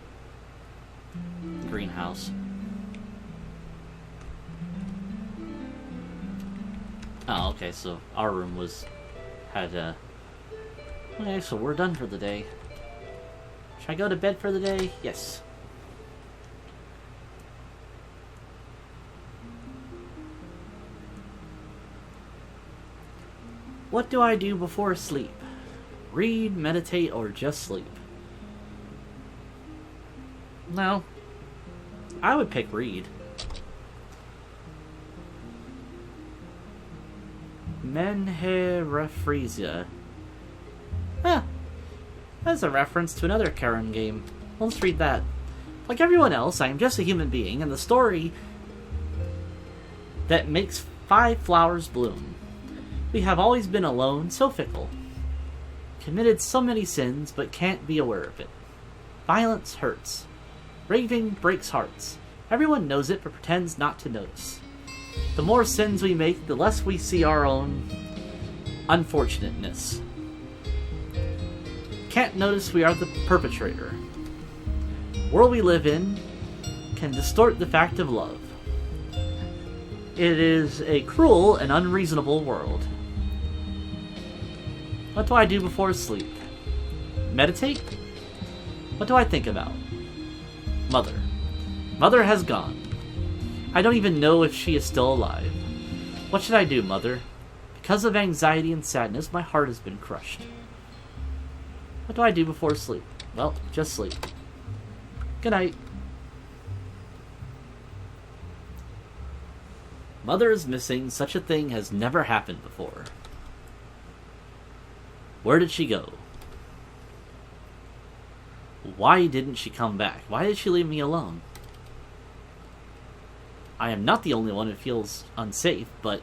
[SPEAKER 1] Greenhouse. Oh, okay, so our room had okay, so we're done for the day. Should I go to bed for the day? Yes. What do I do before sleep? Read, meditate, or just sleep? No. I would pick read. Menherefresia. Huh. That's a reference to another Charon game. Let's read that. Like everyone else, I am just a human being, and the story that makes 5 flowers bloom. We have always been alone, so fickle. Committed so many sins, but can't be aware of it. Violence hurts. Raving breaks hearts. Everyone knows it, but pretends not to notice. The more sins we make, the less we see our own unfortunateness. Can't notice we are the perpetrator. World we live in can distort the fact of love. It is a cruel and unreasonable world. What do I do before sleep? Meditate? What do I think about? Mother. Mother has gone. I don't even know if she is still alive. What should I do, Mother? Because of anxiety and sadness, my heart has been crushed. What do I do before sleep? Well, just sleep. Good night. Mother is missing. Such a thing has never happened before. Where did she go? Why didn't she come back? Why did she leave me alone? I am not the only one who feels unsafe, but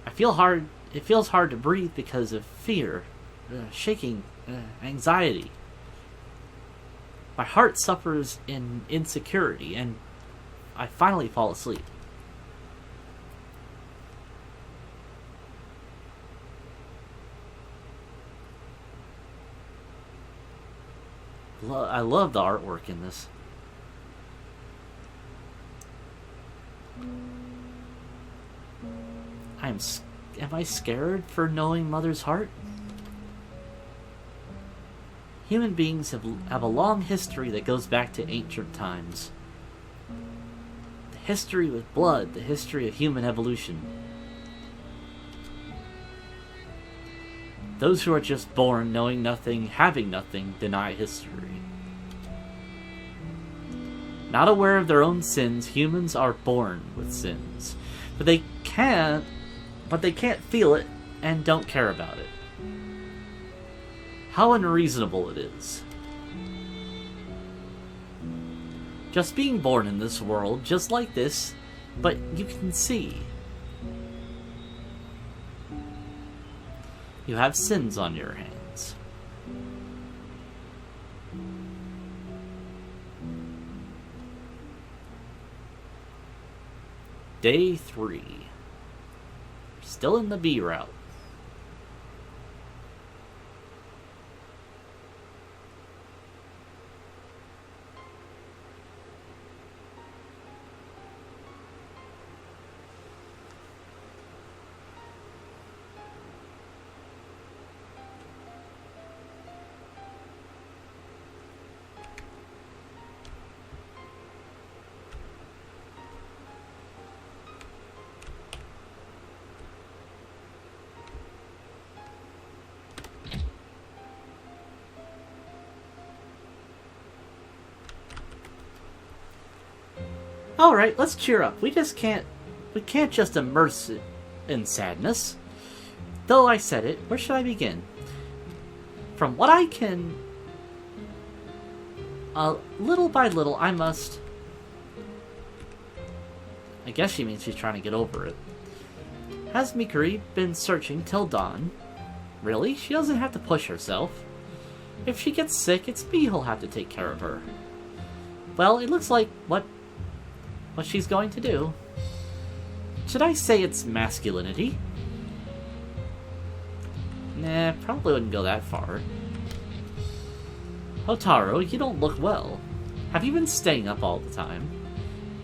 [SPEAKER 1] it feels hard to breathe because of fear, shaking, anxiety. My heart suffers in insecurity, and I finally fall asleep. I love the artwork in this. Am I scared for knowing Mother's heart? Human beings have a long history that goes back to ancient times. The history with blood, the history of human evolution. Those who are just born knowing nothing, having nothing, deny history. Not aware of their own sins, humans are born with sins. But they can't feel it and don't care about it. How unreasonable it is. Just being born in this world, just like this, but you can see. You have sins on your hands. Day 3. Still in the B route. Alright, let's cheer up. We can't just immerse it in sadness. Though I said it, where should I begin? From what I can... little by little, I must... I guess she means she's trying to get over it. Has Mikuri been searching till dawn? Really? She doesn't have to push herself. If she gets sick, it's me who'll have to take care of her. Well, it looks like what she's going to do. Should I say it's masculinity? Nah, probably wouldn't go that far. Hotaru, you don't look well. Have you been staying up all the time?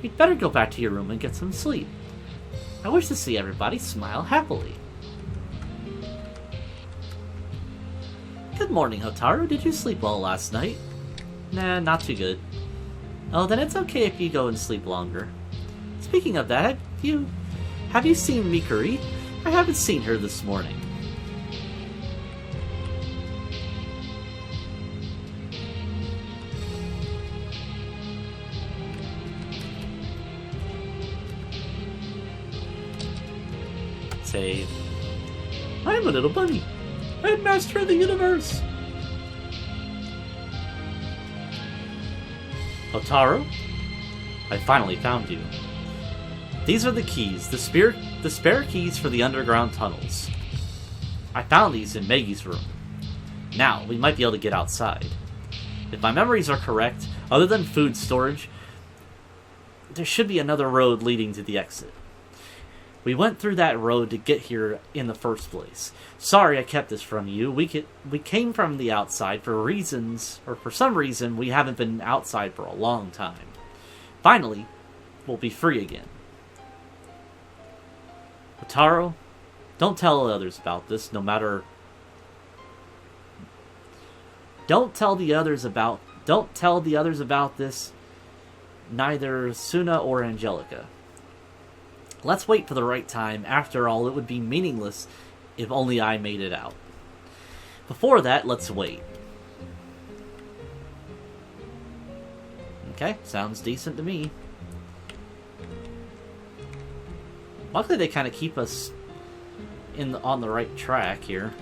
[SPEAKER 1] You'd better go back to your room and get some sleep. I wish to see everybody smile happily. Good morning, Hotaru. Did you sleep well last night? Nah, not too good. Oh, then it's okay if you go and sleep longer. Speaking of that, have you seen Mikuri? I haven't seen her this morning. Save. I'm a little bunny. I'm master of the universe. Hotaru, I finally found you. These are the keys, the spare keys for the underground tunnels. I found these in Megi's room. Now, we might be able to get outside. If my memories are correct, other than food storage, there should be another road leading to the exit. We went through that road to get here in the first place. Sorry I kept this from you. We came from the outside for some reason we haven't been outside for a long time. Finally, we'll be free again. Hotaru, don't tell others about this, Don't tell the others about this, neither Suna or Angelica. Let's wait for the right time. After all, it would be meaningless if only I made it out. Before that, let's wait. Okay, sounds decent to me. Luckily, they kind of keep us on the right track here.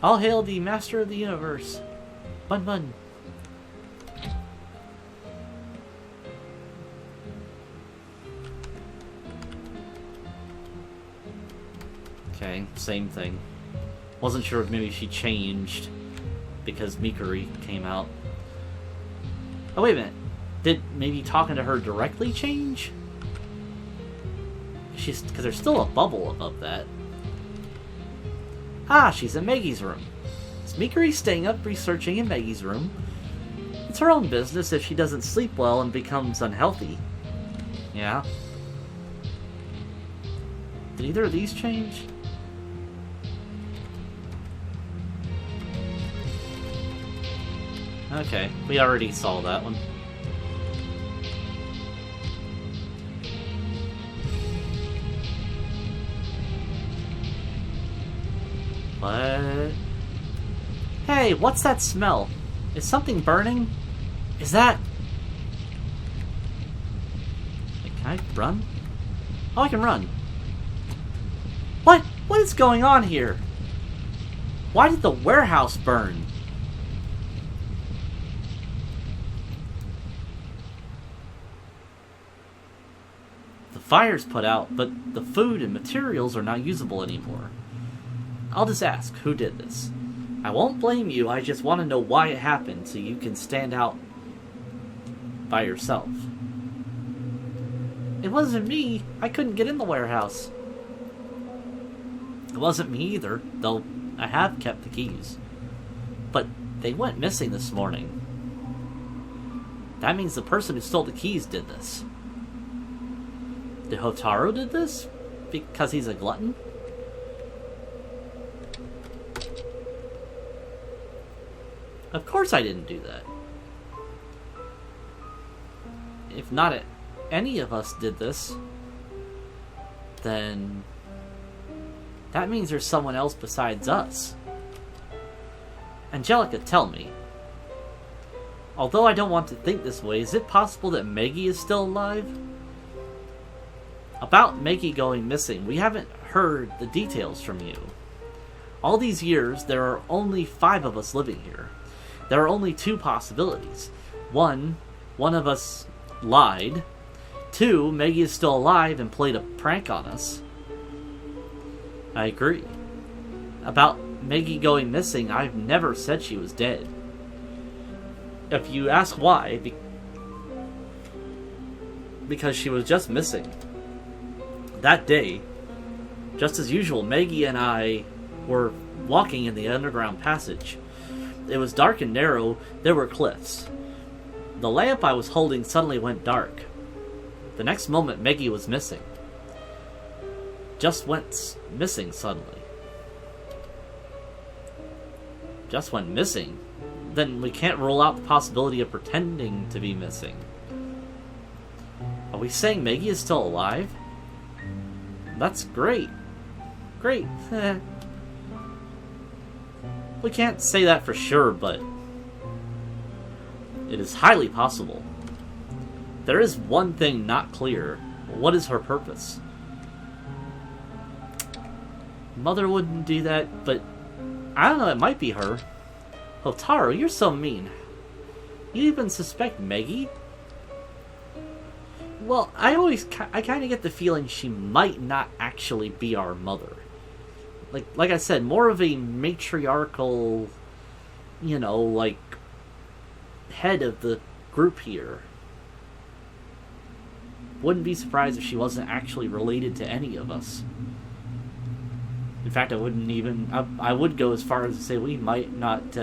[SPEAKER 1] All hail the master of the universe. Bun Bun. Okay, same thing. Wasn't sure if maybe she changed because Mikuri came out. Oh, wait a minute. Did maybe talking to her directly change? Because there's still a bubble above that. Ah, she's in Megi's room. Is Mikuri staying up researching in Megi's room? It's her own business if she doesn't sleep well and becomes unhealthy. Yeah. Did either of these change? Okay, we already saw that one. What? Hey, what's that smell? Is something burning? Is that... Wait, can I run? Oh, I can run. What? What is going on here? Why did the warehouse burn? The fire's put out, but the food and materials are not usable anymore. I'll just ask, who did this? I won't blame you, I just want to know why it happened so you can stand out by yourself. It wasn't me. I couldn't get in the warehouse. It wasn't me either, though I have kept the keys. But they went missing this morning. That means the person who stole the keys did this. Did Hotaru did this? Because he's a glutton? Of course I didn't do that. If not any of us did this, then that means there's someone else besides us. Angelica, tell me. Although I don't want to think this way, is it possible that Maggie is still alive? About Maggie going missing, we haven't heard the details from you. All these years, there are only 5 of us living here. There are only 2 possibilities. One of us lied. 2, Maggie is still alive and played a prank on us. I agree. About Maggie going missing, I've never said she was dead. If you ask why, because she was just missing. That day, just as usual, Maggie and I were walking in the underground passage. It was dark and narrow. There were cliffs. The lamp I was holding suddenly went dark. The next moment, Maggie was missing. Just went missing suddenly. Just went missing? Then we can't rule out the possibility of pretending to be missing. Are we saying Maggie is still alive? That's great. Great. We can't say that for sure, but it is highly possible. There is one thing not clear. What is her purpose? Mother wouldn't do that, but I don't know, it might be her. Hotaru, you're so mean. You even suspect Maggie? Well, I kind of get the feeling she might not actually be our mother. Like I said, more of a matriarchal, head of the group here. Wouldn't be surprised if she wasn't actually related to any of us. In fact, I would go as far as to say we might not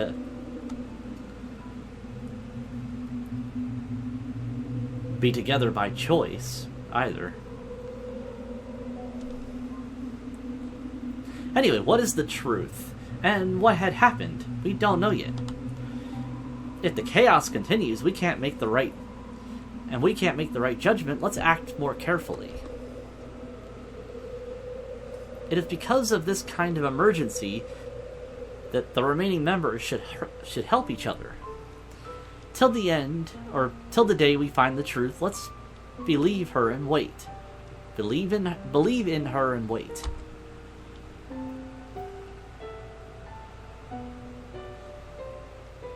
[SPEAKER 1] be together by choice either. Anyway, what is the truth? And what had happened? We don't know yet. If the chaos continues, we can't make the right judgment. Let's act more carefully. It is because of this kind of emergency that the remaining members should help each other. Till the end, or till the day we find the truth, let's believe her and wait. Believe in her and wait.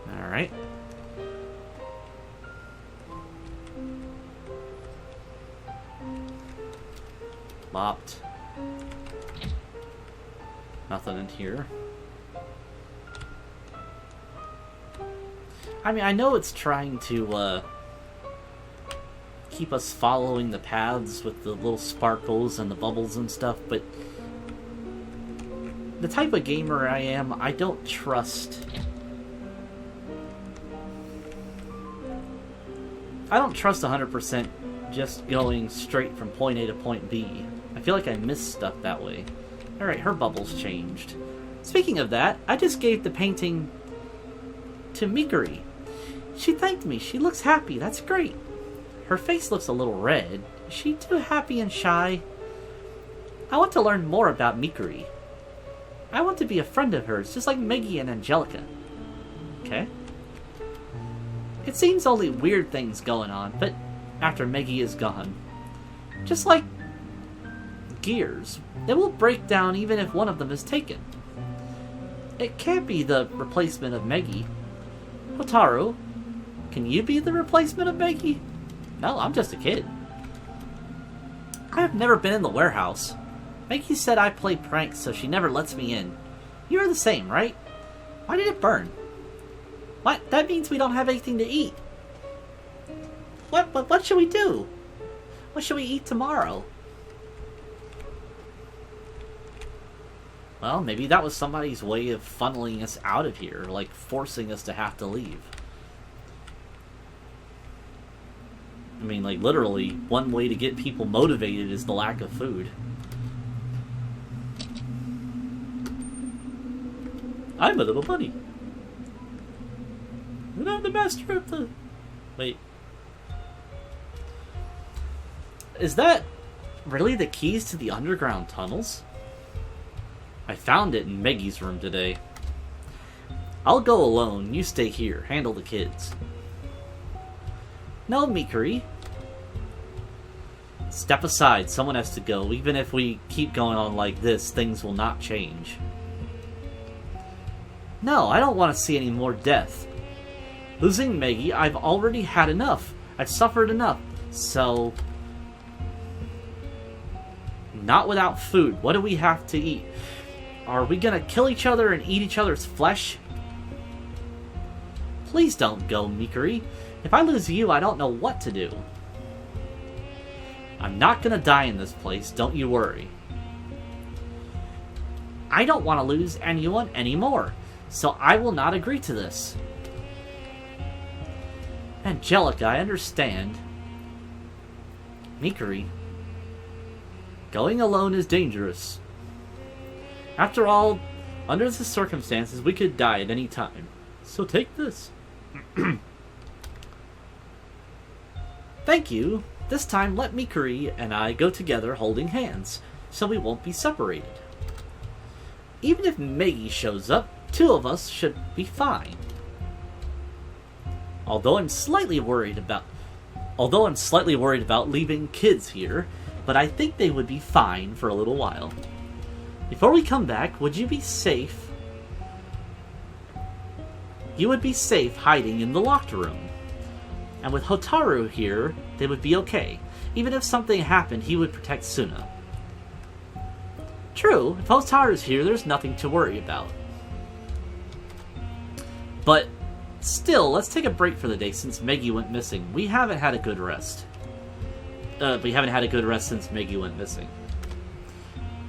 [SPEAKER 1] Alright. Locked. Nothing in here. I mean, I know it's trying to keep us following the paths with the little sparkles and the bubbles and stuff, but the type of gamer I am, I don't trust 100% just going straight from point A to point B. I feel like I missed stuff that way. Alright, her bubbles changed. Speaking of that, I just gave the painting to Mikuri. She thanked me. She looks happy. That's great. Her face looks a little red. Is she too happy and shy? I want to learn more about Mikuri. I want to be a friend of hers, just like Meggy and Angelica. Okay. It seems only weird things going on, but after Meggy is gone. Just like gears, they will break down even if one of them is taken. It can't be the replacement of Meggy. Hotaru, can you be the replacement of Meggy? No, I'm just a kid. I have never been in the warehouse. Meggy said I play pranks, so she never lets me in. You're the same, right? Why did it burn? What? That means we don't have anything to eat. What should we do? What should we eat tomorrow? Well, maybe that was somebody's way of funneling us out of here, like forcing us to have to leave. I mean, like, literally, one way to get people motivated is the lack of food. I'm a little bunny. And I'm the master of the... Wait. Is that really the keys to the underground tunnels? I found it in Meggy's room today. I'll go alone. You stay here. Handle the kids. No, Mikuri. Step aside. Someone has to go. Even if we keep going on like this, things will not change. No, I don't want to see any more death. Losing Maggie, I've already had enough. I've suffered enough. So... not without food. What do we have to eat? Are we gonna kill each other and eat each other's flesh? Please don't go, Mikuri. If I lose you, I don't know what to do. I'm not gonna die in this place, don't you worry. I don't want to lose anyone anymore, so I will not agree to this. Angelica, I understand. Mikuri, going alone is dangerous. After all, under the circumstances, we could die at any time. So take this. Thank you. This time, let Mikuri and I go together holding hands, so we won't be separated. Even if Maggie shows up, two of us should be fine. Although I'm slightly worried about leaving kids here, but I think they would be fine for a little while. Before we come back, would you be safe? You would be safe hiding in the locked room. And with Hotaru here, they would be okay. Even if something happened, he would protect Suna. True, if Hotaru's here, there's nothing to worry about. But still, let's take a break for the day since Maggie went missing. We haven't had a good rest. We haven't had a good rest since Maggie went missing.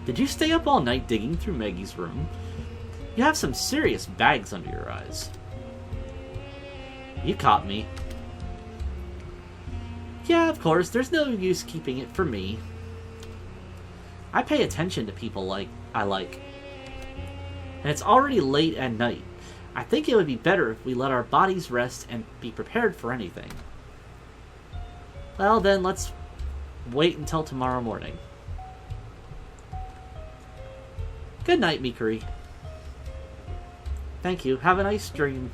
[SPEAKER 1] Did you stay up all night digging through Maggie's room? You have some serious bags under your eyes. You caught me. Yeah, of course, there's no use keeping it from me. I pay attention to people I like. And it's already late at night. I think it would be better if we let our bodies rest and be prepared for anything. Well, then let's wait until tomorrow morning. Good night, Mikuri. Thank you. Have a nice dream.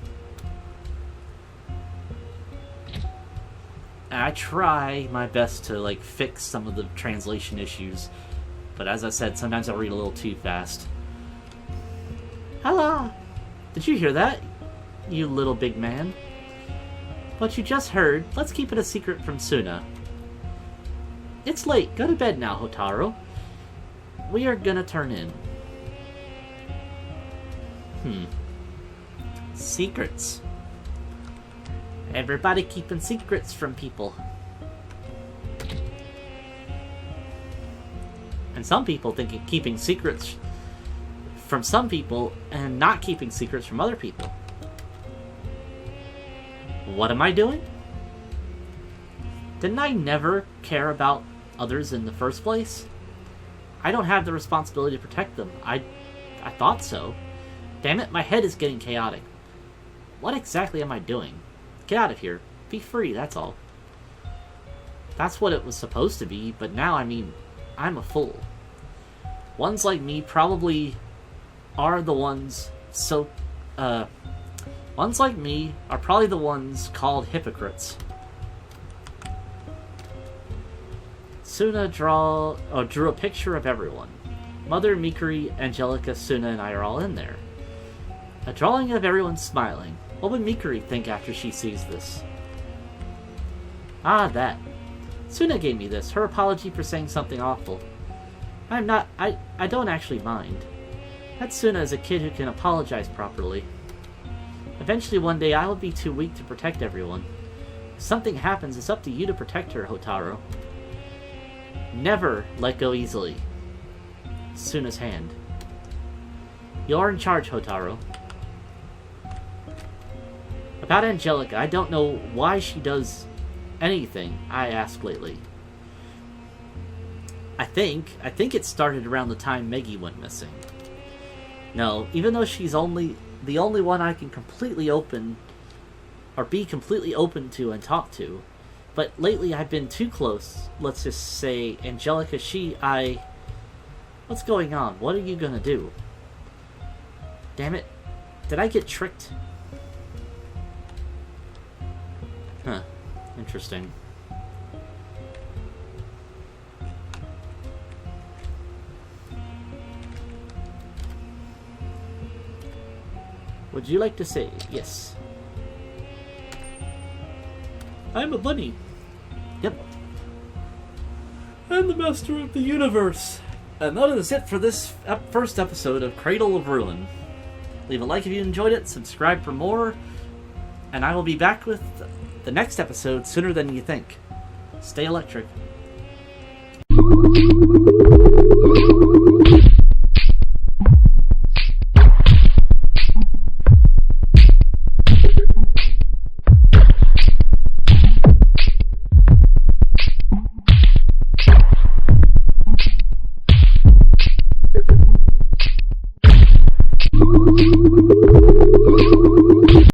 [SPEAKER 1] I try my best to, fix some of the translation issues. But as I said, sometimes I read a little too fast. Hello! Did you hear that, you little big man? What you just heard, let's keep it a secret from Suna. It's late. Go to bed now, Hotaru. We are gonna turn in. Secrets. Everybody keeping secrets from people. And some people think keeping secrets from some people and not keeping secrets from other people. What am I doing? Didn't I never care about others in the first place? I don't have the responsibility to protect them. I thought so. Damn it, my head is getting chaotic. What exactly am I doing? Get out of here. Be free, that's all. That's what it was supposed to be, but now, I'm a fool. Ones like me probably are the ones ones like me are probably the ones called hypocrites. Suna drew a picture of everyone. Mother, Mikuri, Angelica, Suna, and I are all in there. A drawing of everyone smiling. What would Mikuri think after she sees this? Ah, that. Suna gave me this. Her apology for saying something awful. I don't actually mind. That Suna is a kid who can apologize properly. Eventually one day I will be too weak to protect everyone. If something happens, it's up to you to protect her, Hotaru. Never let go easily. Suna's hand. You're in charge, Hotaru. About Angelica, I don't know why she does anything I ask lately. I think it started around the time Maggie went missing. No, even though she's the only one I can completely open, or be completely open to and talk to, but lately I've been too close. Let's just say, Angelica, what's going on? What are you gonna do? Damn it. Did I get tricked? Huh. Interesting. Would you like to say yes? I'm a bunny. Yep. I'm the master of the universe. And that is it for this first episode of Cradle of Ruin. Leave a like if you enjoyed it, subscribe for more, and I will be back with the next episode sooner than you think. Stay electric.